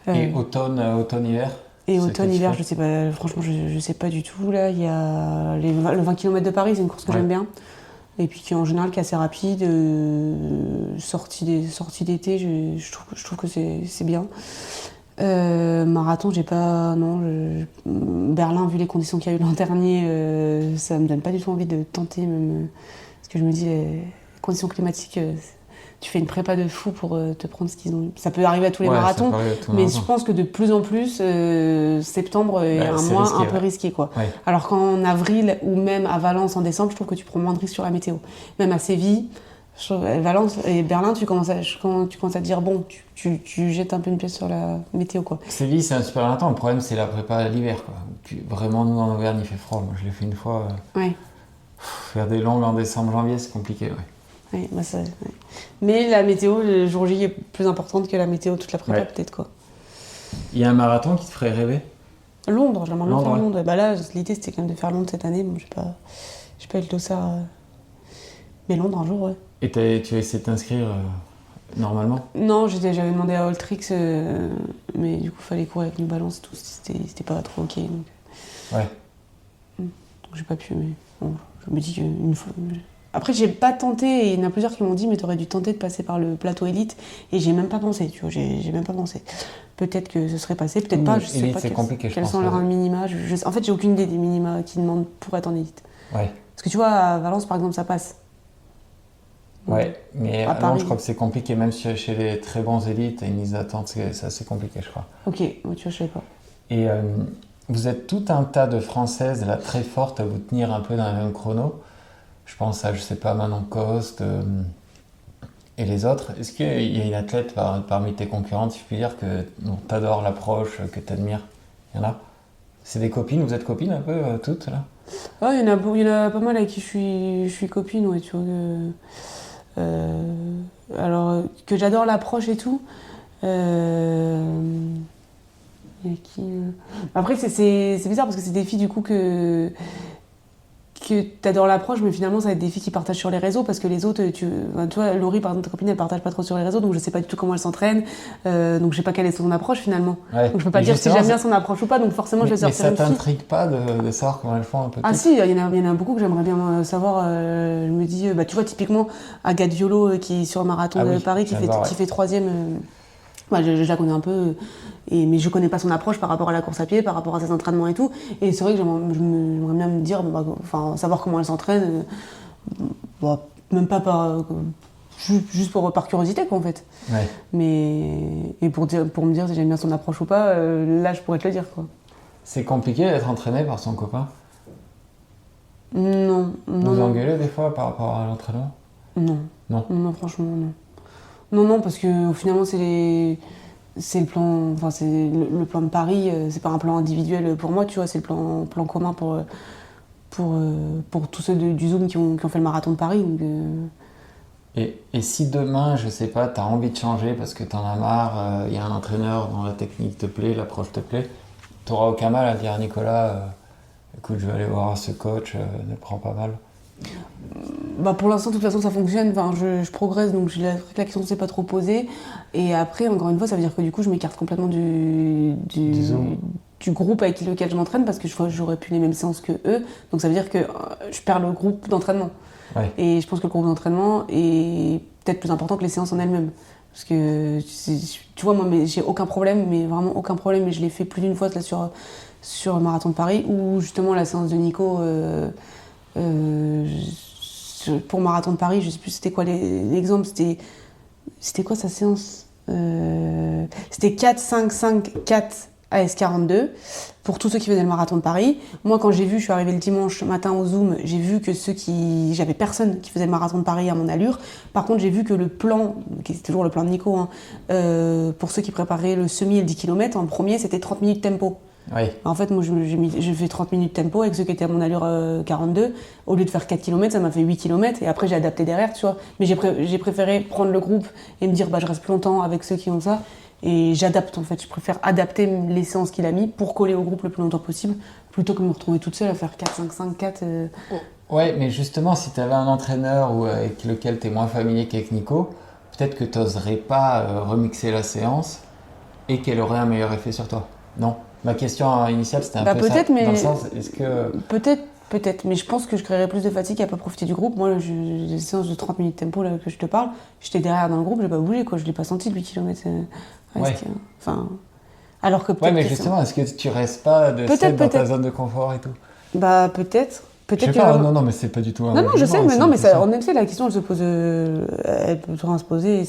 Speaker 2: Et automne-hiver?
Speaker 3: Et automne-hiver, je sais pas, franchement, je sais pas du tout. Là, il y a le 20 km de Paris, c'est une course que j'aime bien. Et puis qui en général qui est assez rapide, sortie d'été, je trouve que c'est bien. Marathon, j'ai pas. Non, Berlin, vu les conditions qu'il y a eu l'an dernier, ça me donne pas du tout envie de tenter, même. Parce que je me dis, les conditions climatiques, tu fais une prépa de fou pour te prendre ce qu'ils ont eu. Ça peut arriver à tous les marathons, mais je pense que de plus en plus, septembre est un mois risqué, un peu risqué, quoi. Ouais. Alors qu'en avril ou même à Valence en décembre, je trouve que tu prends moins de risques sur la météo. Même à Séville, Valence et Berlin, tu commences à te dire, bon, tu jettes un peu une pièce sur la météo, quoi.
Speaker 2: Séville, c'est un super marathon. Le problème, c'est la prépa à l'hiver, quoi. Vraiment, nous, en Auvergne, il fait froid. Moi, je l'ai fait une fois.
Speaker 3: Ouais.
Speaker 2: Faire des longues en décembre, janvier, c'est compliqué, ouais.
Speaker 3: Ouais, bah ça, ouais. Mais la météo, le jour J est plus importante que la météo toute la prépa, peut-être, quoi.
Speaker 2: Il y a un marathon qui te ferait rêver ?
Speaker 3: Londres, j'aimerais bien faire Londres. Bah là, l'idée, c'était quand même de faire Londres cette année. Bon, j'ai pas eu le dossard. Mais Londres, un jour, ouais. Et
Speaker 2: tu as essayé de t'inscrire normalement ?
Speaker 3: Non, j'avais demandé à Alltrix, mais du coup, il fallait courir avec New Balance et tout. C'était pas trop ok. Donc...
Speaker 2: Ouais.
Speaker 3: Donc j'ai pas pu, mais bon, je me dis qu'une fois... Après, j'ai pas tenté, et il y en a plusieurs qui m'ont dit, mais t'aurais dû tenter de passer par le plateau élite, et j'ai même pas pensé, tu vois, j'ai même pas pensé. Peut-être que ce serait passé, peut-être pas, je sais pas quels sont leurs minima. En fait, j'ai aucune idée des minima qui demandent pour être en élite.
Speaker 2: Ouais.
Speaker 3: Parce que tu vois, à Valence, par exemple, ça passe.
Speaker 2: Ouais, mais à Londres, je crois que c'est compliqué, même chez les très bons élites, une liste d'attente, c'est assez compliqué, je crois.
Speaker 3: Ok, ouais, tu vois, je savais pas.
Speaker 2: Et vous êtes tout un tas de Françaises, là, très fortes, à vous tenir un peu dans le même chrono. Je pense à, je sais pas, Manon Coste et les autres. Est-ce qu'il y a une athlète parmi tes concurrentes, si je puis dire, dont tu adores l'approche, que tu admires ? Il y en a ? C'est des copines ? Vous êtes copines un peu, toutes, là ?
Speaker 3: Ouais, il y en a pas mal avec qui je suis copine, ouais, tu vois. Alors, que j'adore l'approche et tout. Après, c'est bizarre parce que c'est des filles, du coup, que t'adores l'approche, mais finalement ça va être des filles qui partagent sur les réseaux, parce que les autres, tu vois, Laurie par exemple, ta copine, elle partage pas trop sur les réseaux, donc je sais pas du tout comment elle s'entraîne, donc je sais pas quelle est son approche finalement. Ouais. Donc je peux pas dire si j'aime bien son approche ou pas, donc forcément je vais sortir une fille.
Speaker 2: Mais ça t'intrigue pas de savoir comment elles font un peu?
Speaker 3: Ah si, il y en a beaucoup que j'aimerais bien savoir. Je me dis, tu vois, typiquement Agathe Violo qui est sur le marathon de Paris, qui fait 3e. Je la connais un peu, mais je connais pas son approche par rapport à la course à pied, par rapport à ses entraînements et tout. Et c'est vrai que j'aimerais bien me dire, savoir comment elle s'entraîne, même pas juste par curiosité, quoi, en fait.
Speaker 2: Ouais.
Speaker 3: Et pour me dire si j'aime bien son approche ou pas, là, je pourrais te le dire, quoi.
Speaker 2: C'est compliqué d'être entraîné par son copain?
Speaker 3: Non.
Speaker 2: Vous engueulez des fois par rapport à l'entraînement?
Speaker 3: Non, franchement, non. Non, parce que finalement, c'est le plan, c'est le plan de Paris, c'est pas un plan individuel pour moi, tu vois, c'est le plan commun pour tous ceux du Zoom qui ont fait le marathon de Paris. Donc,
Speaker 2: Et si demain, je sais pas, t'as envie de changer parce que t'en as marre, y a un entraîneur dont la technique te plaît, l'approche te plaît, t'auras aucun mal à dire à Nicolas, écoute, je vais aller voir ce coach, ne prends pas mal.
Speaker 3: Pour l'instant, de toute façon, ça fonctionne. Je progresse, donc la question ne s'est pas trop posée. Et après, encore une fois, ça veut dire que du coup, je m'écarte complètement du groupe avec lequel je m'entraîne, parce que j'aurais plus les mêmes séances que eux. Donc ça veut dire que je perds le groupe d'entraînement.
Speaker 2: Ouais.
Speaker 3: Et je pense que le groupe d'entraînement est peut-être plus important que les séances en elles-mêmes. Parce que, tu vois, moi, j'ai aucun problème, mais vraiment aucun problème. Et je l'ai fait plus d'une fois là, sur le marathon de Paris, où justement la séance de Nico... pour marathon de Paris, je sais plus c'était quoi l'exemple, c'était quoi sa séance, c'était 4, 5, 5, 4 AS42 pour tous ceux qui faisaient le marathon de Paris. Moi, quand je suis arrivée le dimanche matin au Zoom, j'ai vu que j'avais personne qui faisait le marathon de Paris à mon allure. Par contre, j'ai vu que le plan, qui était toujours le plan de Nico, pour ceux qui préparaient le semi et le 10 km, en premier, c'était 30 minutes tempo.
Speaker 2: Oui.
Speaker 3: En fait, moi, j'ai fait 30 minutes tempo avec ceux qui étaient à mon allure 42. Au lieu de faire 4 km, ça m'a fait 8 km. Et après, j'ai adapté derrière, tu vois. Mais j'ai préféré prendre le groupe et me dire, je reste plus longtemps avec ceux qui ont ça. Et j'adapte, en fait. Je préfère adapter les séances qu'il a mis pour coller au groupe le plus longtemps possible, plutôt que de me retrouver toute seule à faire 4, 5, 5, 4.
Speaker 2: Ouais, mais justement, si tu avais un entraîneur avec lequel tu es moins familier qu'avec Nico, peut-être que tu n'oserais pas remixer la séance et qu'elle aurait un meilleur effet sur toi. Non? Ma question initiale, c'était un peu ça,
Speaker 3: mais
Speaker 2: dans le sens, est-ce que...
Speaker 3: Peut-être, mais je pense que je créerais plus de fatigue à pas profiter du groupe. Moi, les séances de 30 minutes tempo là, que je te parle, j'étais derrière dans le groupe, j'ai pas bougé, quoi. Je l'ai pas senti de 8 km. Alors que peut-être...
Speaker 2: Ouais, mais justement, est-ce que tu restes pas dans ta zone de confort et tout?
Speaker 3: Peut-être, peut-être
Speaker 1: Je sais
Speaker 3: que...
Speaker 1: pas, non, mais c'est pas du tout un
Speaker 3: Non, je sais, mais
Speaker 1: c'est
Speaker 3: non,
Speaker 1: une
Speaker 3: mais
Speaker 1: question.
Speaker 3: en effet, la question, elle se pose, elle peut toujours se poser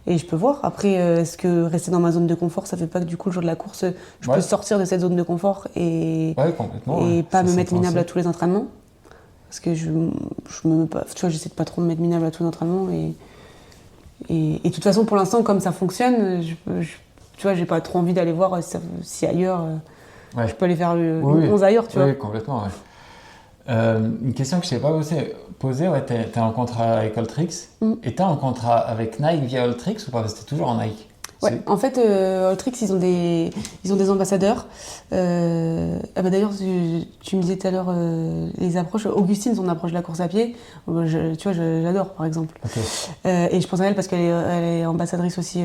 Speaker 3: et je peux voir. Après, est-ce que rester dans ma zone de confort, ça fait pas que du coup, le jour de la course, je peux sortir de cette zone de confort
Speaker 1: Ouais, complètement.
Speaker 3: et pas
Speaker 1: Ça
Speaker 3: me mettre
Speaker 1: s'entend
Speaker 3: minable à
Speaker 1: aussi.
Speaker 3: tous les entraînements? Parce que je me mets pas, tu vois, j'essaie de pas trop me mettre minable à tous les entraînements et de toute façon, pour l'instant, comme ça fonctionne, tu vois, j'ai pas trop envie d'aller voir si ailleurs,
Speaker 1: Ouais.
Speaker 3: je peux aller faire le
Speaker 1: Oui,
Speaker 3: 11 ailleurs, tu vois.
Speaker 1: Oui, complètement, ouais. Une question que je ne t'ai pas posée, ouais, t'es en contrat avec Alltrix et t'es en contrat avec Nike via Alltrix ou pas? Parce que t'es toujours en Nike.
Speaker 3: Ouais, en fait, Alltrix, ils ont des ambassadeurs. D'ailleurs, tu me disais tout à l'heure les approches. Augustine, son approche de la course à pied, tu vois, j'adore, par exemple.
Speaker 1: Ok.
Speaker 3: Et je pense à elle parce elle est ambassadrice aussi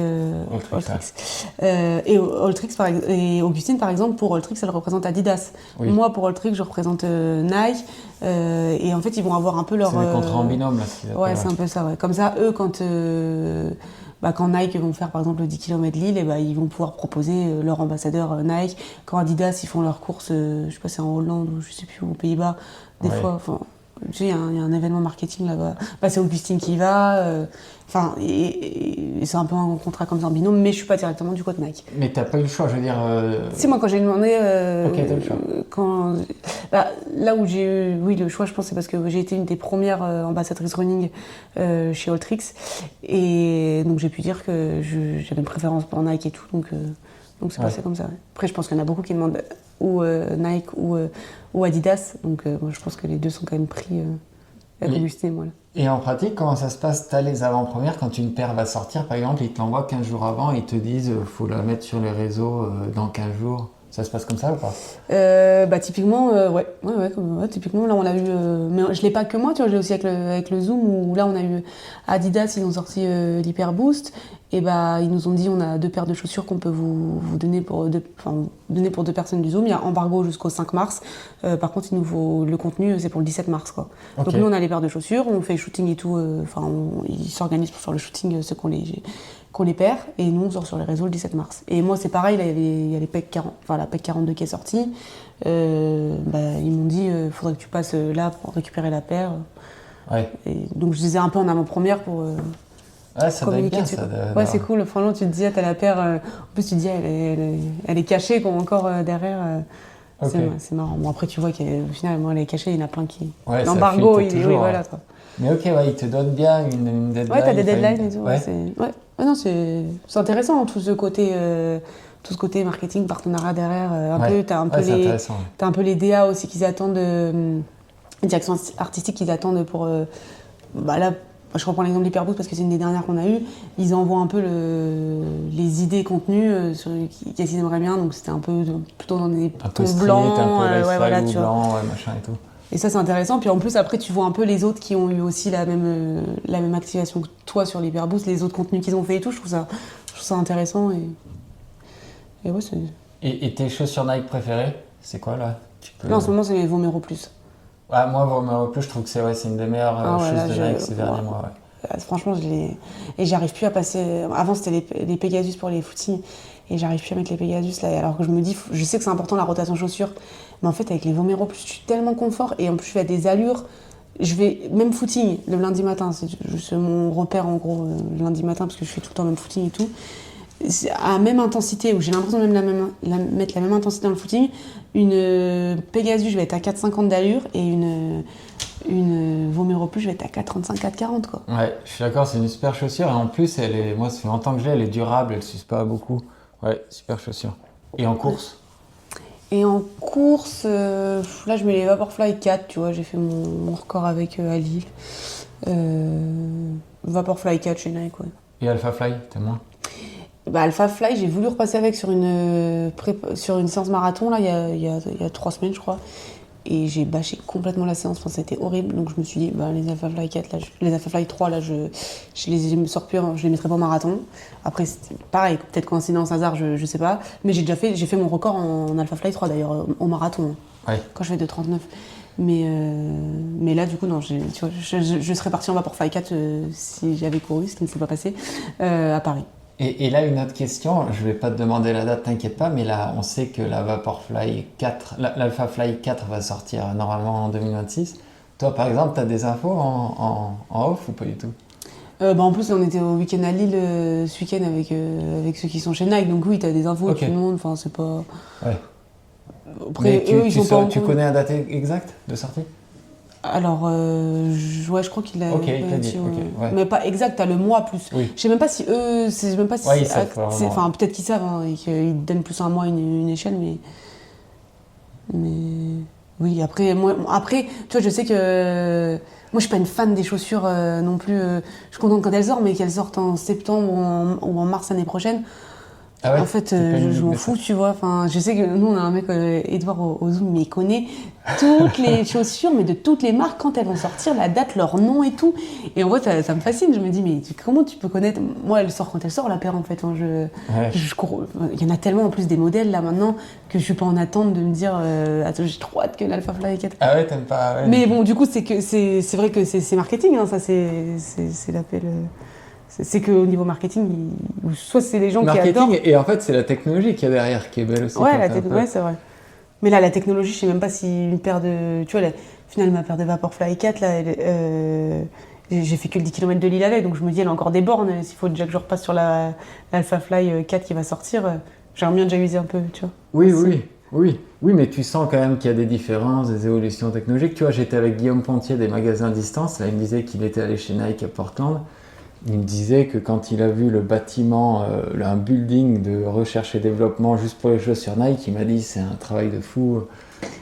Speaker 3: Alltrix. Et Alltrix, et Augustine, par exemple, pour Alltrix, elle représente Adidas.
Speaker 1: Oui.
Speaker 3: Moi, pour Alltrix, je représente Nike. Et en fait, ils vont avoir un peu leur...
Speaker 1: C'est des contrats en binôme, là. Ce qu'ils
Speaker 3: Ouais,
Speaker 1: appellent,
Speaker 3: c'est un peu ça, ouais. Comme ça, eux, quand Nike vont faire par exemple le 10 km Lille, et ils vont pouvoir proposer leur ambassadeur Nike. Quand Adidas ils font leurs courses, je sais pas si c'est en Hollande ou je sais plus, aux Pays-Bas, des fois, tu sais, il y a un événement marketing là-bas. C'est Augustine qui y va. Et c'est un peu un contrat comme ça en binôme, mais je suis pas directement du côté Nike.
Speaker 1: Mais t'as pas eu le choix, je veux dire.
Speaker 3: Si, moi quand j'ai demandé.
Speaker 1: Ok, t'as le choix.
Speaker 3: Là où j'ai eu le choix, je pense, c'est parce que j'ai été une des premières ambassadrices running chez Alltrix. Et donc j'ai pu dire que j'avais une préférence pour Nike et tout. Donc c'est passé comme ça. Ouais. Après, je pense qu'il y en a beaucoup qui demandent ou Nike ou Adidas. Donc moi, je pense que les deux sont quand même pris avec Augustine et moi. Là.
Speaker 1: Et en pratique, comment ça se passe? T'as les avant-premières, quand une paire va sortir, par exemple, ils te l'envoient 15 jours avant et ils te disent faut la mettre sur les réseaux dans 15 jours. Ça se passe comme ça ou pas?
Speaker 3: Typiquement, ouais, typiquement, là, on a eu... mais je l'ai pas que moi, tu vois, je l'ai aussi avec le Zoom, où là, on a eu Adidas, ils ont sorti l'Hyper Boost, et ils nous ont dit, on a 2 paires de chaussures qu'on peut vous donner pour donner pour 2 personnes du Zoom. Il y a embargo jusqu'au 5 mars. Par contre, il nous faut le contenu, c'est pour le 17 mars, quoi. Okay. Donc nous, on a les paires de chaussures, on fait le shooting et tout, ils s'organisent pour faire le shooting, ceux qu'on les perd, et nous on sort sur les réseaux le 17 mars. Et moi c'est pareil, là, il y a les PEC 40, la PEC 42 qui est sortie. Ils m'ont dit faudrait que tu passes là pour récupérer la paire. Ouais. Et donc je disais un peu en avant-première pour
Speaker 1: ça communiquer dessus.
Speaker 3: Ouais, c'est cool, franchement tu te dis t'as la paire, en plus tu te dis elle est cachée encore derrière. Okay. C'est marrant. Bon après tu vois qu'au final moi elle est cachée, il y en a plein qui...
Speaker 1: Ouais,
Speaker 3: l'embargo, oui voilà quoi.
Speaker 1: Mais ok, ils te donnent bien une deadline.
Speaker 3: Ouais, t'as des deadlines et tout. Ouais, non, c'est intéressant, tout ce côté marketing, partenariat derrière. T'as un peu les DA aussi qu'ils attendent, direction artistique qu'ils attendent pour... là, je reprends l'exemple d'Hyperboost parce que c'est une des dernières qu'on a eues. Ils envoient un peu les idées contenues qu'ils aimeraient bien, donc c'était un peu plutôt dans des tons blancs.
Speaker 1: Un peu blanc, machin et tout.
Speaker 3: Et ça, c'est intéressant. Puis en plus, après, tu vois un peu les autres qui ont eu aussi la même activation que toi sur l'Hyperboost, les autres contenus qu'ils ont fait et tout. Je trouve ça intéressant. Et ouais, c'est...
Speaker 1: Et tes chaussures Nike préférées, c'est quoi là?
Speaker 3: Là, en ce moment, c'est les Vomero Plus.
Speaker 1: Ouais, moi, Vomero Plus, je trouve que c'est une des meilleures choses de Nike ces derniers mois. Ouais.
Speaker 3: Franchement, et j'arrive plus à passer... Avant, c'était les Pegasus pour les footings. Et j'arrive plus à mettre les Pegasus là, alors que je me dis, je sais que c'est important la rotation chaussure, mais en fait avec les Vomero Plus, je suis tellement confort et en plus je fais des allures, je vais même footing le lundi matin, c'est mon repère en gros le lundi matin parce que je fais tout le temps même footing et tout, à même intensité où j'ai l'impression de mettre la même intensité dans le footing, une Pegasus je vais être à 4,50 d'allure et une Vomero Plus je vais être à 4,35, 4,40 quoi.
Speaker 1: Ouais, je suis d'accord, c'est une super chaussure et en plus moi ça fait longtemps que elle est durable, elle s'use pas beaucoup. Ouais, super chaussure. Et en course?
Speaker 3: Et en course, là je mets les Vaporfly 4, tu vois, j'ai fait mon record avec à Lille. Vaporfly 4 chez Nike, ouais.
Speaker 1: Et Alphafly, t'as moins?
Speaker 3: Alphafly, j'ai voulu repasser avec sur une séance marathon, là, il y a 3 semaines, je crois. Et j'ai bâché complètement la séance, c'était horrible. Donc je me suis dit, les Alphafly 4, là, les Alphafly 3, là, je les sors plus, je les mettrai pas au marathon. Après, c'est pareil, peut-être coïncidence, hasard, je sais pas. Mais j'ai fait mon record en Alphafly 3 d'ailleurs, au marathon.
Speaker 1: Ouais.
Speaker 3: Quand je fais 2,39. Mais là, du coup, non, tu vois, je serais partie en Vaporfly 4 si j'avais couru, ce qui ne s'est pas passé, à Paris.
Speaker 1: Et là, une autre question, je vais pas te demander la date, t'inquiète pas, mais là, on sait que la Vaporfly 4, l'Alpha Fly 4 va sortir normalement en 2026. Toi, par exemple, tu as des infos en off ou pas du tout?
Speaker 3: En plus, on était au week-end à Lille ce week-end avec ceux qui sont chez Nike, donc oui, tu as des infos,
Speaker 1: Ok.
Speaker 3: tout le monde, enfin, c'est pas...
Speaker 1: Ouais.
Speaker 3: Après,
Speaker 1: Mais
Speaker 3: eux, ils ont pas
Speaker 1: tu
Speaker 3: encore-
Speaker 1: connais la date exacte de sortie?
Speaker 3: Alors, je crois qu'il a...
Speaker 1: Ok, il t'a dit, ok, ouais.
Speaker 3: Mais pas exact, t'as le mois plus.
Speaker 1: Oui.
Speaker 3: Je sais même pas si eux... Je sais même pas si
Speaker 1: Ouais, ils
Speaker 3: c'est
Speaker 1: savent
Speaker 3: acte-
Speaker 1: pas
Speaker 3: c'est-
Speaker 1: vraiment.
Speaker 3: Enfin, peut-être qu'ils savent, hein, et qu'ils donnent plus un mois une échelle, mais... Oui, après, tu vois, je sais que... Moi, je suis pas une fan des chaussures non plus. Je suis contente quand elles sortent, mais qu'elles sortent en septembre ou en mars l'année prochaine.
Speaker 1: Ah ouais,
Speaker 3: En fait,
Speaker 1: t'es pas une
Speaker 3: je m'en
Speaker 1: geek de
Speaker 3: fous,
Speaker 1: ça.
Speaker 3: tu vois. Enfin, je sais que nous, on a un mec, Edouard au Zoom, mais il connaît toutes les chaussures, mais de toutes les marques, quand elles vont sortir, la date, leur nom et tout. Et en vrai, ça me fascine. Je me dis, mais comment tu peux connaître... Moi, elle sort quand elle sort, la paire, en fait. Hein.
Speaker 1: Ouais.
Speaker 3: Il y en a tellement, en plus, des modèles, là, maintenant, que je suis pas en attente de me dire, attends, j'ai trop hâte que l'Alpha Fly 4...
Speaker 1: Ah ouais, t'aimes pas, ouais.
Speaker 3: Mais bon, du coup, c'est vrai que c'est marketing, hein, ça, c'est l'appel... C'est qu'au niveau marketing, ou soit c'est les gens qui adorent...
Speaker 1: Marketing, et en fait, c'est la technologie qu'il y a derrière qui est belle aussi.
Speaker 3: Ouais,
Speaker 1: quand
Speaker 3: ouais, c'est vrai. Mais là, la technologie, je sais même pas si une paire de... Tu vois, finalement, ma paire de Vaporfly 4, là, j'ai fait que le 10 km de Lille avec, donc je me dis, elle a encore des bornes. S'il faut déjà que je repasse sur l'Alpha Fly 4 qui va sortir, j'aimerais bien déjà user un peu, tu vois.
Speaker 1: Oui,
Speaker 3: Aussi.
Speaker 1: oui, mais tu sens quand même qu'il y a des différences, des évolutions technologiques. Tu vois, j'étais avec Guillaume Pontier des magasins distance, là, il me disait qu'il était allé chez Nike à Portland. Il me disait que quand il a vu le bâtiment, un building de recherche et développement juste pour les chaussures Nike, il m'a dit c'est un travail de fou.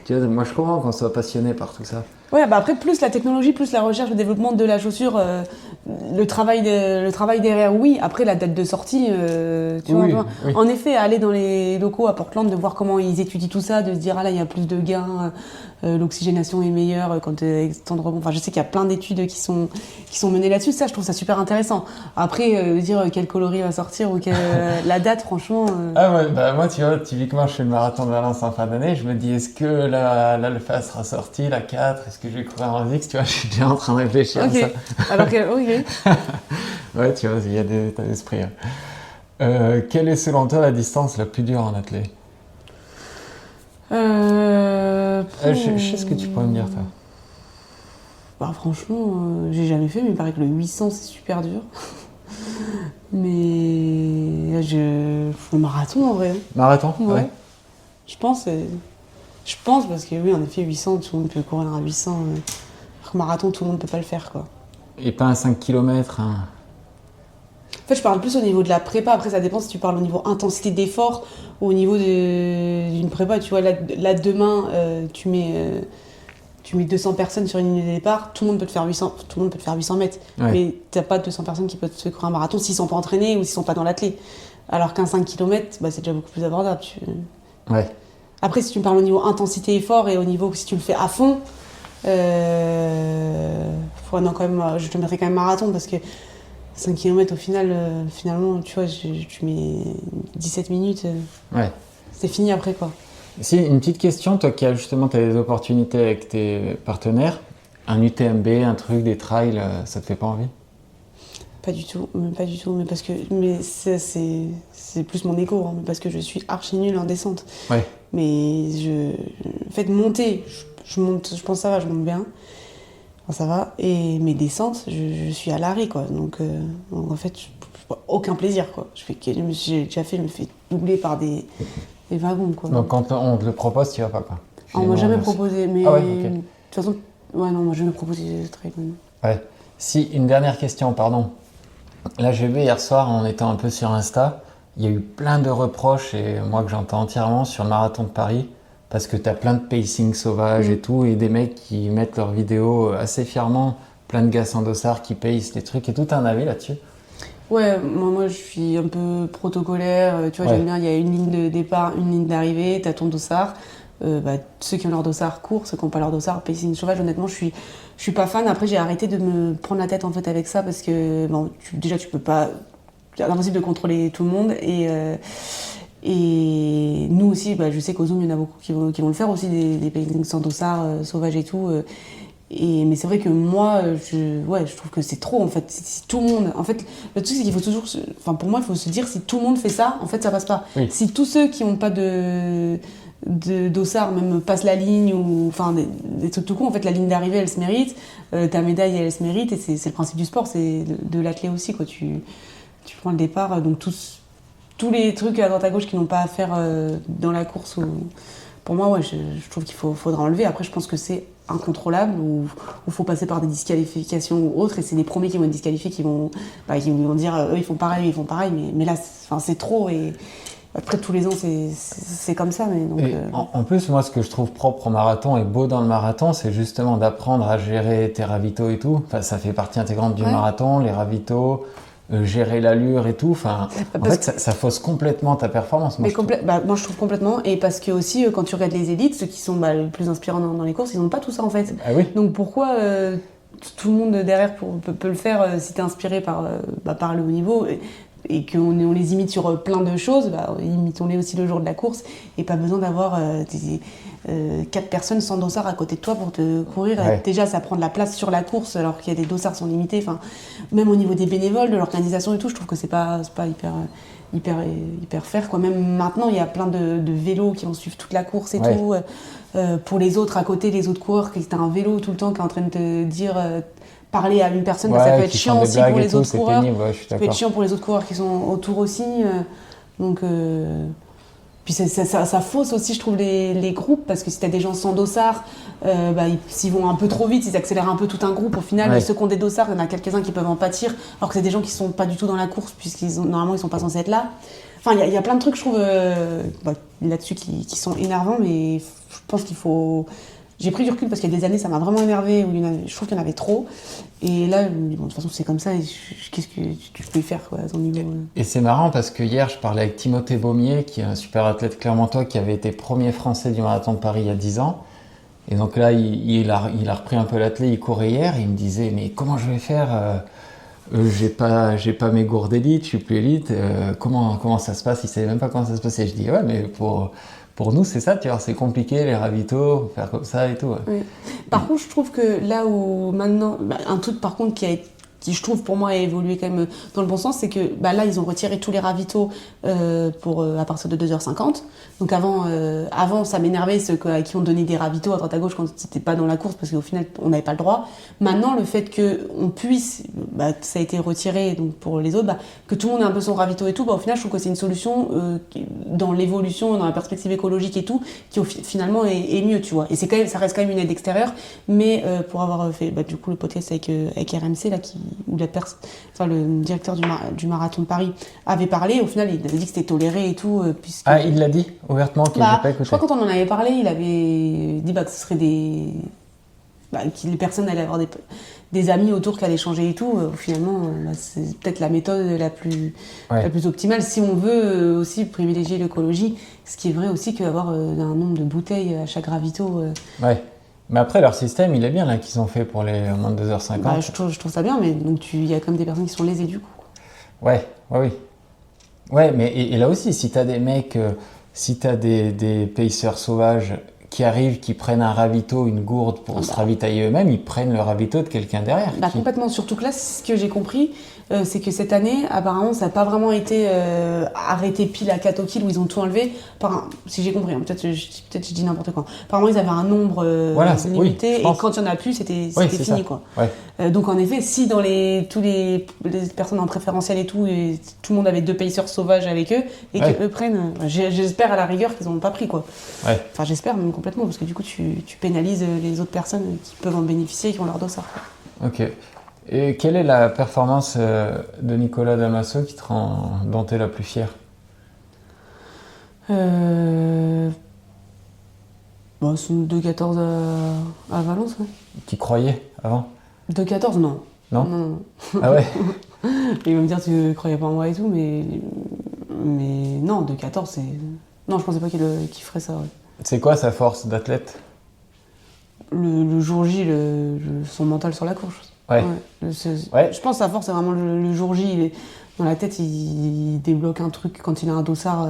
Speaker 1: Tu vois, moi je comprends qu'on soit passionné par tout ça.
Speaker 3: Ouais, bah après, plus la technologie, plus la recherche, le développement de la chaussure, le travail derrière, oui. Après, la date de sortie, tu
Speaker 1: Oui,
Speaker 3: vois.
Speaker 1: oui.
Speaker 3: En effet, aller dans les locaux à Portland, de voir comment ils étudient tout ça, de se dire, ah là, il y a plus de gains, l'oxygénation est meilleure quand temps de rebond. Enfin, je sais qu'il y a plein d'études qui sont menées là-dessus. Ça, je trouve ça super intéressant. Après, dire quel coloris va sortir ou la date, franchement...
Speaker 1: Ah ouais, bah moi tu vois, typiquement je fais le marathon de Valence en fin d'année, je me dis est-ce que l'Alpha sera sortie, la 4, est-ce que je vais courir en X, tu vois, je suis déjà en train de réfléchir à ça.
Speaker 3: Alors que, ok.
Speaker 1: Ouais, tu vois, il y a des états d'esprit. Quelle est selon toi la distance la plus dure en athlée? Je sais ce que tu pourrais me dire, toi.
Speaker 3: Bah, franchement, j'ai jamais fait, mais il paraît que le 800 c'est super dur. Mais le marathon en vrai.
Speaker 1: Marathon?
Speaker 3: Ouais. Je pense parce que oui, en effet, 800, tout le monde peut courir à 800. Marathon, tout le monde peut pas le faire, quoi.
Speaker 1: Et pas un 5 km, hein.
Speaker 3: En fait, je parle plus au niveau de la prépa. Après, ça dépend si tu parles au niveau intensité d'effort ou au niveau d'une prépa. Tu vois, là demain, tu mets 200 personnes sur une ligne de départ, tout le monde peut te faire 800 mètres.
Speaker 1: Ouais.
Speaker 3: Mais t'as pas 200 personnes qui peuvent te courir un marathon s'ils sont pas entraînés ou s'ils sont pas dans l'athlé. Alors qu'un 5 km, bah, c'est déjà beaucoup plus abordable.
Speaker 1: Ouais.
Speaker 3: Après, si tu me parles au niveau intensité effort et au niveau si tu le fais à fond, quand même, je te mettrais quand même marathon parce que 5 km au final, finalement, tu vois, tu mets 17 minutes,
Speaker 1: Ouais.
Speaker 3: c'est fini après, quoi.
Speaker 1: Si, une petite question, toi qui as justement des opportunités avec tes partenaires, un UTMB, un truc, des trails, ça te fait pas envie?
Speaker 3: Pas du tout, mais c'est plus mon égo, hein, mais parce que je suis archi nulle en descente.
Speaker 1: Ouais.
Speaker 3: Mais en fait, monter, je monte, je pense que ça va, je monte bien. Enfin, ça va. Et mes descentes, je suis à l'arrêt, quoi. Donc en fait, je aucun plaisir, quoi. J'ai déjà fait, je me fais doubler par des wagons, quoi.
Speaker 1: Donc quand on te le propose, tu vas pas, quoi.
Speaker 3: On m'a jamais proposé, mais
Speaker 1: Ah ouais, ok.
Speaker 3: de toute façon, ouais, non, moi jamais proposé de trail.
Speaker 1: Ouais. Si, une dernière question, pardon. Là, j'ai vu hier soir, en étant un peu sur Insta, il y a eu plein de reproches, et moi que j'entends entièrement, sur le marathon de Paris, parce que tu as plein de pacing sauvage et tout, et des mecs qui mettent leurs vidéos assez fièrement, plein de gars sans dossard qui pacent des trucs, et tout un avis là-dessus?
Speaker 3: Ouais, moi je suis un peu protocolaire, tu vois,
Speaker 1: Ouais.
Speaker 3: j'aime bien, il y a une ligne de départ, une ligne d'arrivée, t'as ton dossard. Ceux qui ont leur dossard courent, ceux qui n'ont pas leur dossard pacing sauvage, honnêtement, je suis pas fan. Après, j'ai arrêté de me prendre la tête en fait avec ça parce que bon, tu peux pas, c'est impossible de contrôler tout le monde et nous aussi, je sais qu'au Zoom, il y en a beaucoup qui vont le faire aussi, des pacing sans dossard sauvages et tout. Mais c'est vrai que moi, je trouve que c'est trop en fait. Si tout le monde, en fait, le truc c'est qu'il faut toujours, pour moi, il faut se dire si tout le monde fait ça, en fait, ça passe pas.
Speaker 1: Oui.
Speaker 3: Si tous ceux qui n'ont pas de dossard même passent la ligne ou enfin des trucs tout court, en fait, la ligne d'arrivée, elle se mérite, ta médaille, elle se mérite, et c'est le principe du sport, c'est de l'athlète aussi, quoi. Tu prends le départ, donc tous les trucs à droite à gauche qui n'ont pas à faire dans la course. Pour moi, ouais, je trouve qu'il faudra enlever. Après, je pense que c'est incontrôlable ou il faut passer par des disqualifications ou autres, et c'est les premiers qui vont être disqualifiés qui vont dire eux ils font pareil, mais là c'est trop, et après tous les ans c'est comme ça. Mais donc,
Speaker 1: en plus, moi, ce que je trouve propre au marathon et beau dans le marathon, c'est justement d'apprendre à gérer tes ravitaux et tout. Enfin, ça fait partie intégrante du marathon, les ravitaux, gérer l'allure et tout. Enfin, en fait, ça fausse complètement ta performance. Moi,
Speaker 3: moi, je trouve complètement. Et parce que aussi, quand tu regardes les élites, ceux qui sont le plus inspirants dans les courses, ils n'ont pas tout ça en fait.
Speaker 1: Ah oui.
Speaker 3: Donc pourquoi tout le monde derrière peut le faire si tu es inspiré par le haut niveau et qu'on les imite sur plein de choses, imitons-les aussi le jour de la course, et pas besoin d'avoir 4 personnes sans dossard à côté de toi pour te courir.
Speaker 1: Ouais.
Speaker 3: Déjà, ça prend de la place sur la course alors qu'il y a des dossards sont limités. Enfin, même au niveau des bénévoles, de l'organisation et tout, je trouve que c'est pas hyper fair, quoi. Même maintenant, il y a plein de vélos qui vont suivre toute la course et tout. Pour les autres à côté, les autres coureurs, qui t'as un vélo tout le temps qui est en train de te dire parler à une personne, ça peut être chiant aussi pour les autres coureurs. Ça peut être chiant pour les autres coureurs qui sont autour aussi. Puis ça fausse aussi, je trouve, les groupes, parce que si t'as des gens sans dossard, s'ils vont un peu trop vite, ils accélèrent un peu tout un groupe. Au final, ceux qui ont des dossards, il y en a quelques-uns qui peuvent en pâtir, alors que c'est des gens qui sont pas du tout dans la course, normalement ils sont pas censés être là. Enfin, il y a plein de trucs, je trouve, là-dessus qui sont énervants, mais je pense qu'il faut... J'ai pris du recul parce qu'il y a des années, ça m'a vraiment énervé, je trouve qu'il y en avait trop. Et là, je me dis, bon, de toute façon, c'est comme ça, qu'est-ce que tu peux y faire, quoi, à ton niveau.
Speaker 1: Et c'est marrant parce que hier, je parlais avec Timothée Baumier, qui est un super athlète clermontois, qui avait été premier français du marathon de Paris il y a 10 ans. Et donc là, il a repris un peu l'athlète, il courait hier, et il me disait, mais comment je vais faire j'ai pas mes gourdes d'élite, je suis plus élite, comment ça se passe? Il savait même pas comment ça se passait. Je dis, ouais, mais pour nous, c'est ça, tu vois, c'est compliqué, les ravitaux, faire comme ça et tout. Ouais.
Speaker 3: Oui. Par contre, je trouve que là où maintenant, un truc par contre qui je trouve pour moi a évolué quand même dans le bon sens, c'est que là ils ont retiré tous les ravitaux à partir de 2h50. Donc avant ça m'énervait ceux à qui on donnait des ravitaux à droite à gauche quand c'était pas dans la course, parce qu'au final on n'avait pas le droit. Maintenant, le fait qu'on puisse, ça a été retiré donc pour les autres, que tout le monde ait un peu son ravito et tout, au final je trouve que c'est une solution dans l'évolution, dans la perspective écologique et tout, qui finalement est mieux, tu vois. Et ça reste quand même une aide extérieure, mais pour avoir fait du coup le podcast avec RMC là, où le directeur du marathon de Paris avait parlé, au final il avait dit que c'était toléré et tout.
Speaker 1: Ah, il l'a dit ouvertement qu'il n'avait pas écouté.
Speaker 3: Je crois que quand on en avait parlé, il avait dit que ce serait que les personnes allaient avoir des amis autour qui allaient changer et tout. Finalement, c'est peut-être la méthode la plus optimale si on veut aussi privilégier l'écologie, ce qui est vrai aussi qu'avoir un nombre de bouteilles à chaque ravito.
Speaker 1: Ouais. Mais après, leur système, il est bien là qu'ils ont fait pour les moins de 2h50.
Speaker 3: Je trouve ça bien, mais donc il y a quand même des personnes qui sont lésées du coup.
Speaker 1: Ouais, mais et là aussi, si t'as des mecs, si t'as des pacers sauvages qui arrivent, qui prennent un ravito, une gourde pour se ravitailler eux-mêmes, ils prennent le ravito de quelqu'un derrière.
Speaker 3: Complètement, surtout que là, ce que j'ai compris, c'est que cette année, apparemment, ça n'a pas vraiment été arrêté pile à 4 au kill où ils ont tout enlevé. Si j'ai compris, peut-être je dis n'importe quoi. Apparemment, ils avaient un nombre limité, et quand il n'y en a plus, c'était fini, ça. Quoi. Ouais. Donc en effet, si dans tous les personnes en préférentiel et tout le monde avait 2 pacers sauvages avec eux, et qu'eux prennent, j'espère à la rigueur qu'ils n'en ont pas pris, quoi. Ouais. Enfin, j'espère même complètement, parce que du coup, tu pénalises les autres personnes qui peuvent en bénéficier et qui ont leur dossard.
Speaker 1: Ok. Et quelle est la performance de Nicolas Damaso dont tu es la plus fière?
Speaker 3: C'est une 2,14 à Valence. Ouais.
Speaker 1: Tu croyais avant?
Speaker 3: 2,14 non. Non.
Speaker 1: Ah ouais.
Speaker 3: Il va me dire tu ne croyais pas en moi et tout, mais non, 2,14 c'est... Non, je pensais pas qu'il ferait ça. Ouais.
Speaker 1: C'est quoi sa force d'athlète?
Speaker 3: Le jour J, son mental sur la course. Ouais. Je pense que sa force, c'est vraiment le jour J. Dans la tête, il débloque un truc quand il a un dossard,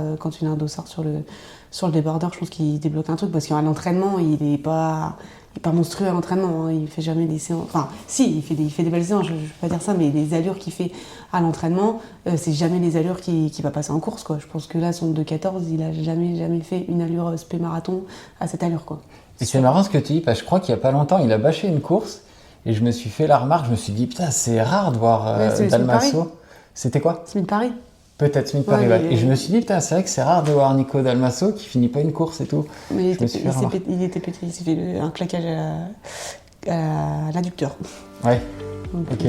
Speaker 3: sur le débardeur, je pense qu'il débloque un truc parce qu'à l'entraînement, il est pas monstrueux à l'entraînement. Hein. Il fait jamais des séances. Enfin, si, il fait des belles séances, je vais pas dire ça, mais les allures qu'il fait à l'entraînement, c'est jamais les allures qu'il va passer en course, quoi. Je pense que là, son 2,14, il a jamais fait une allure spé marathon à cette allure, quoi.
Speaker 1: Et c'est marrant ce que tu dis, parce que je crois qu'il y a pas longtemps, il a bâché une course et je me suis fait la remarque, je me suis dit, putain, c'est rare de voir Dalmasso. C'était quoi?
Speaker 3: Smith Paris.
Speaker 1: Peut-être Smith Paris, ouais. Et je me suis dit, putain, c'est vrai que c'est rare de voir Nico Dalmasso qui finit pas une course et tout.
Speaker 3: Mais il était petit, il s'est fait un claquage à l'adducteur.
Speaker 1: Ouais,
Speaker 3: Donc,
Speaker 1: ok.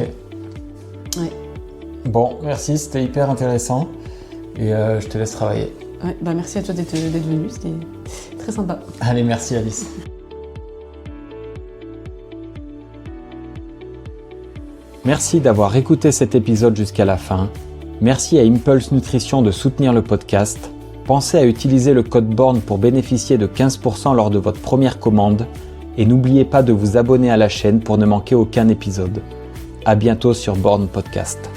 Speaker 3: Ouais.
Speaker 1: Bon, merci, c'était hyper intéressant et je te laisse travailler.
Speaker 3: Ouais, bah merci à toi d'être venu, c'était très sympa.
Speaker 1: Allez, merci Alice.
Speaker 2: Merci d'avoir écouté cet épisode jusqu'à la fin. Merci à Impulse Nutrition de soutenir le podcast. Pensez à utiliser le code BORN pour bénéficier de 15% lors de votre première commande. Et n'oubliez pas de vous abonner à la chaîne pour ne manquer aucun épisode. À bientôt sur Born Podcast.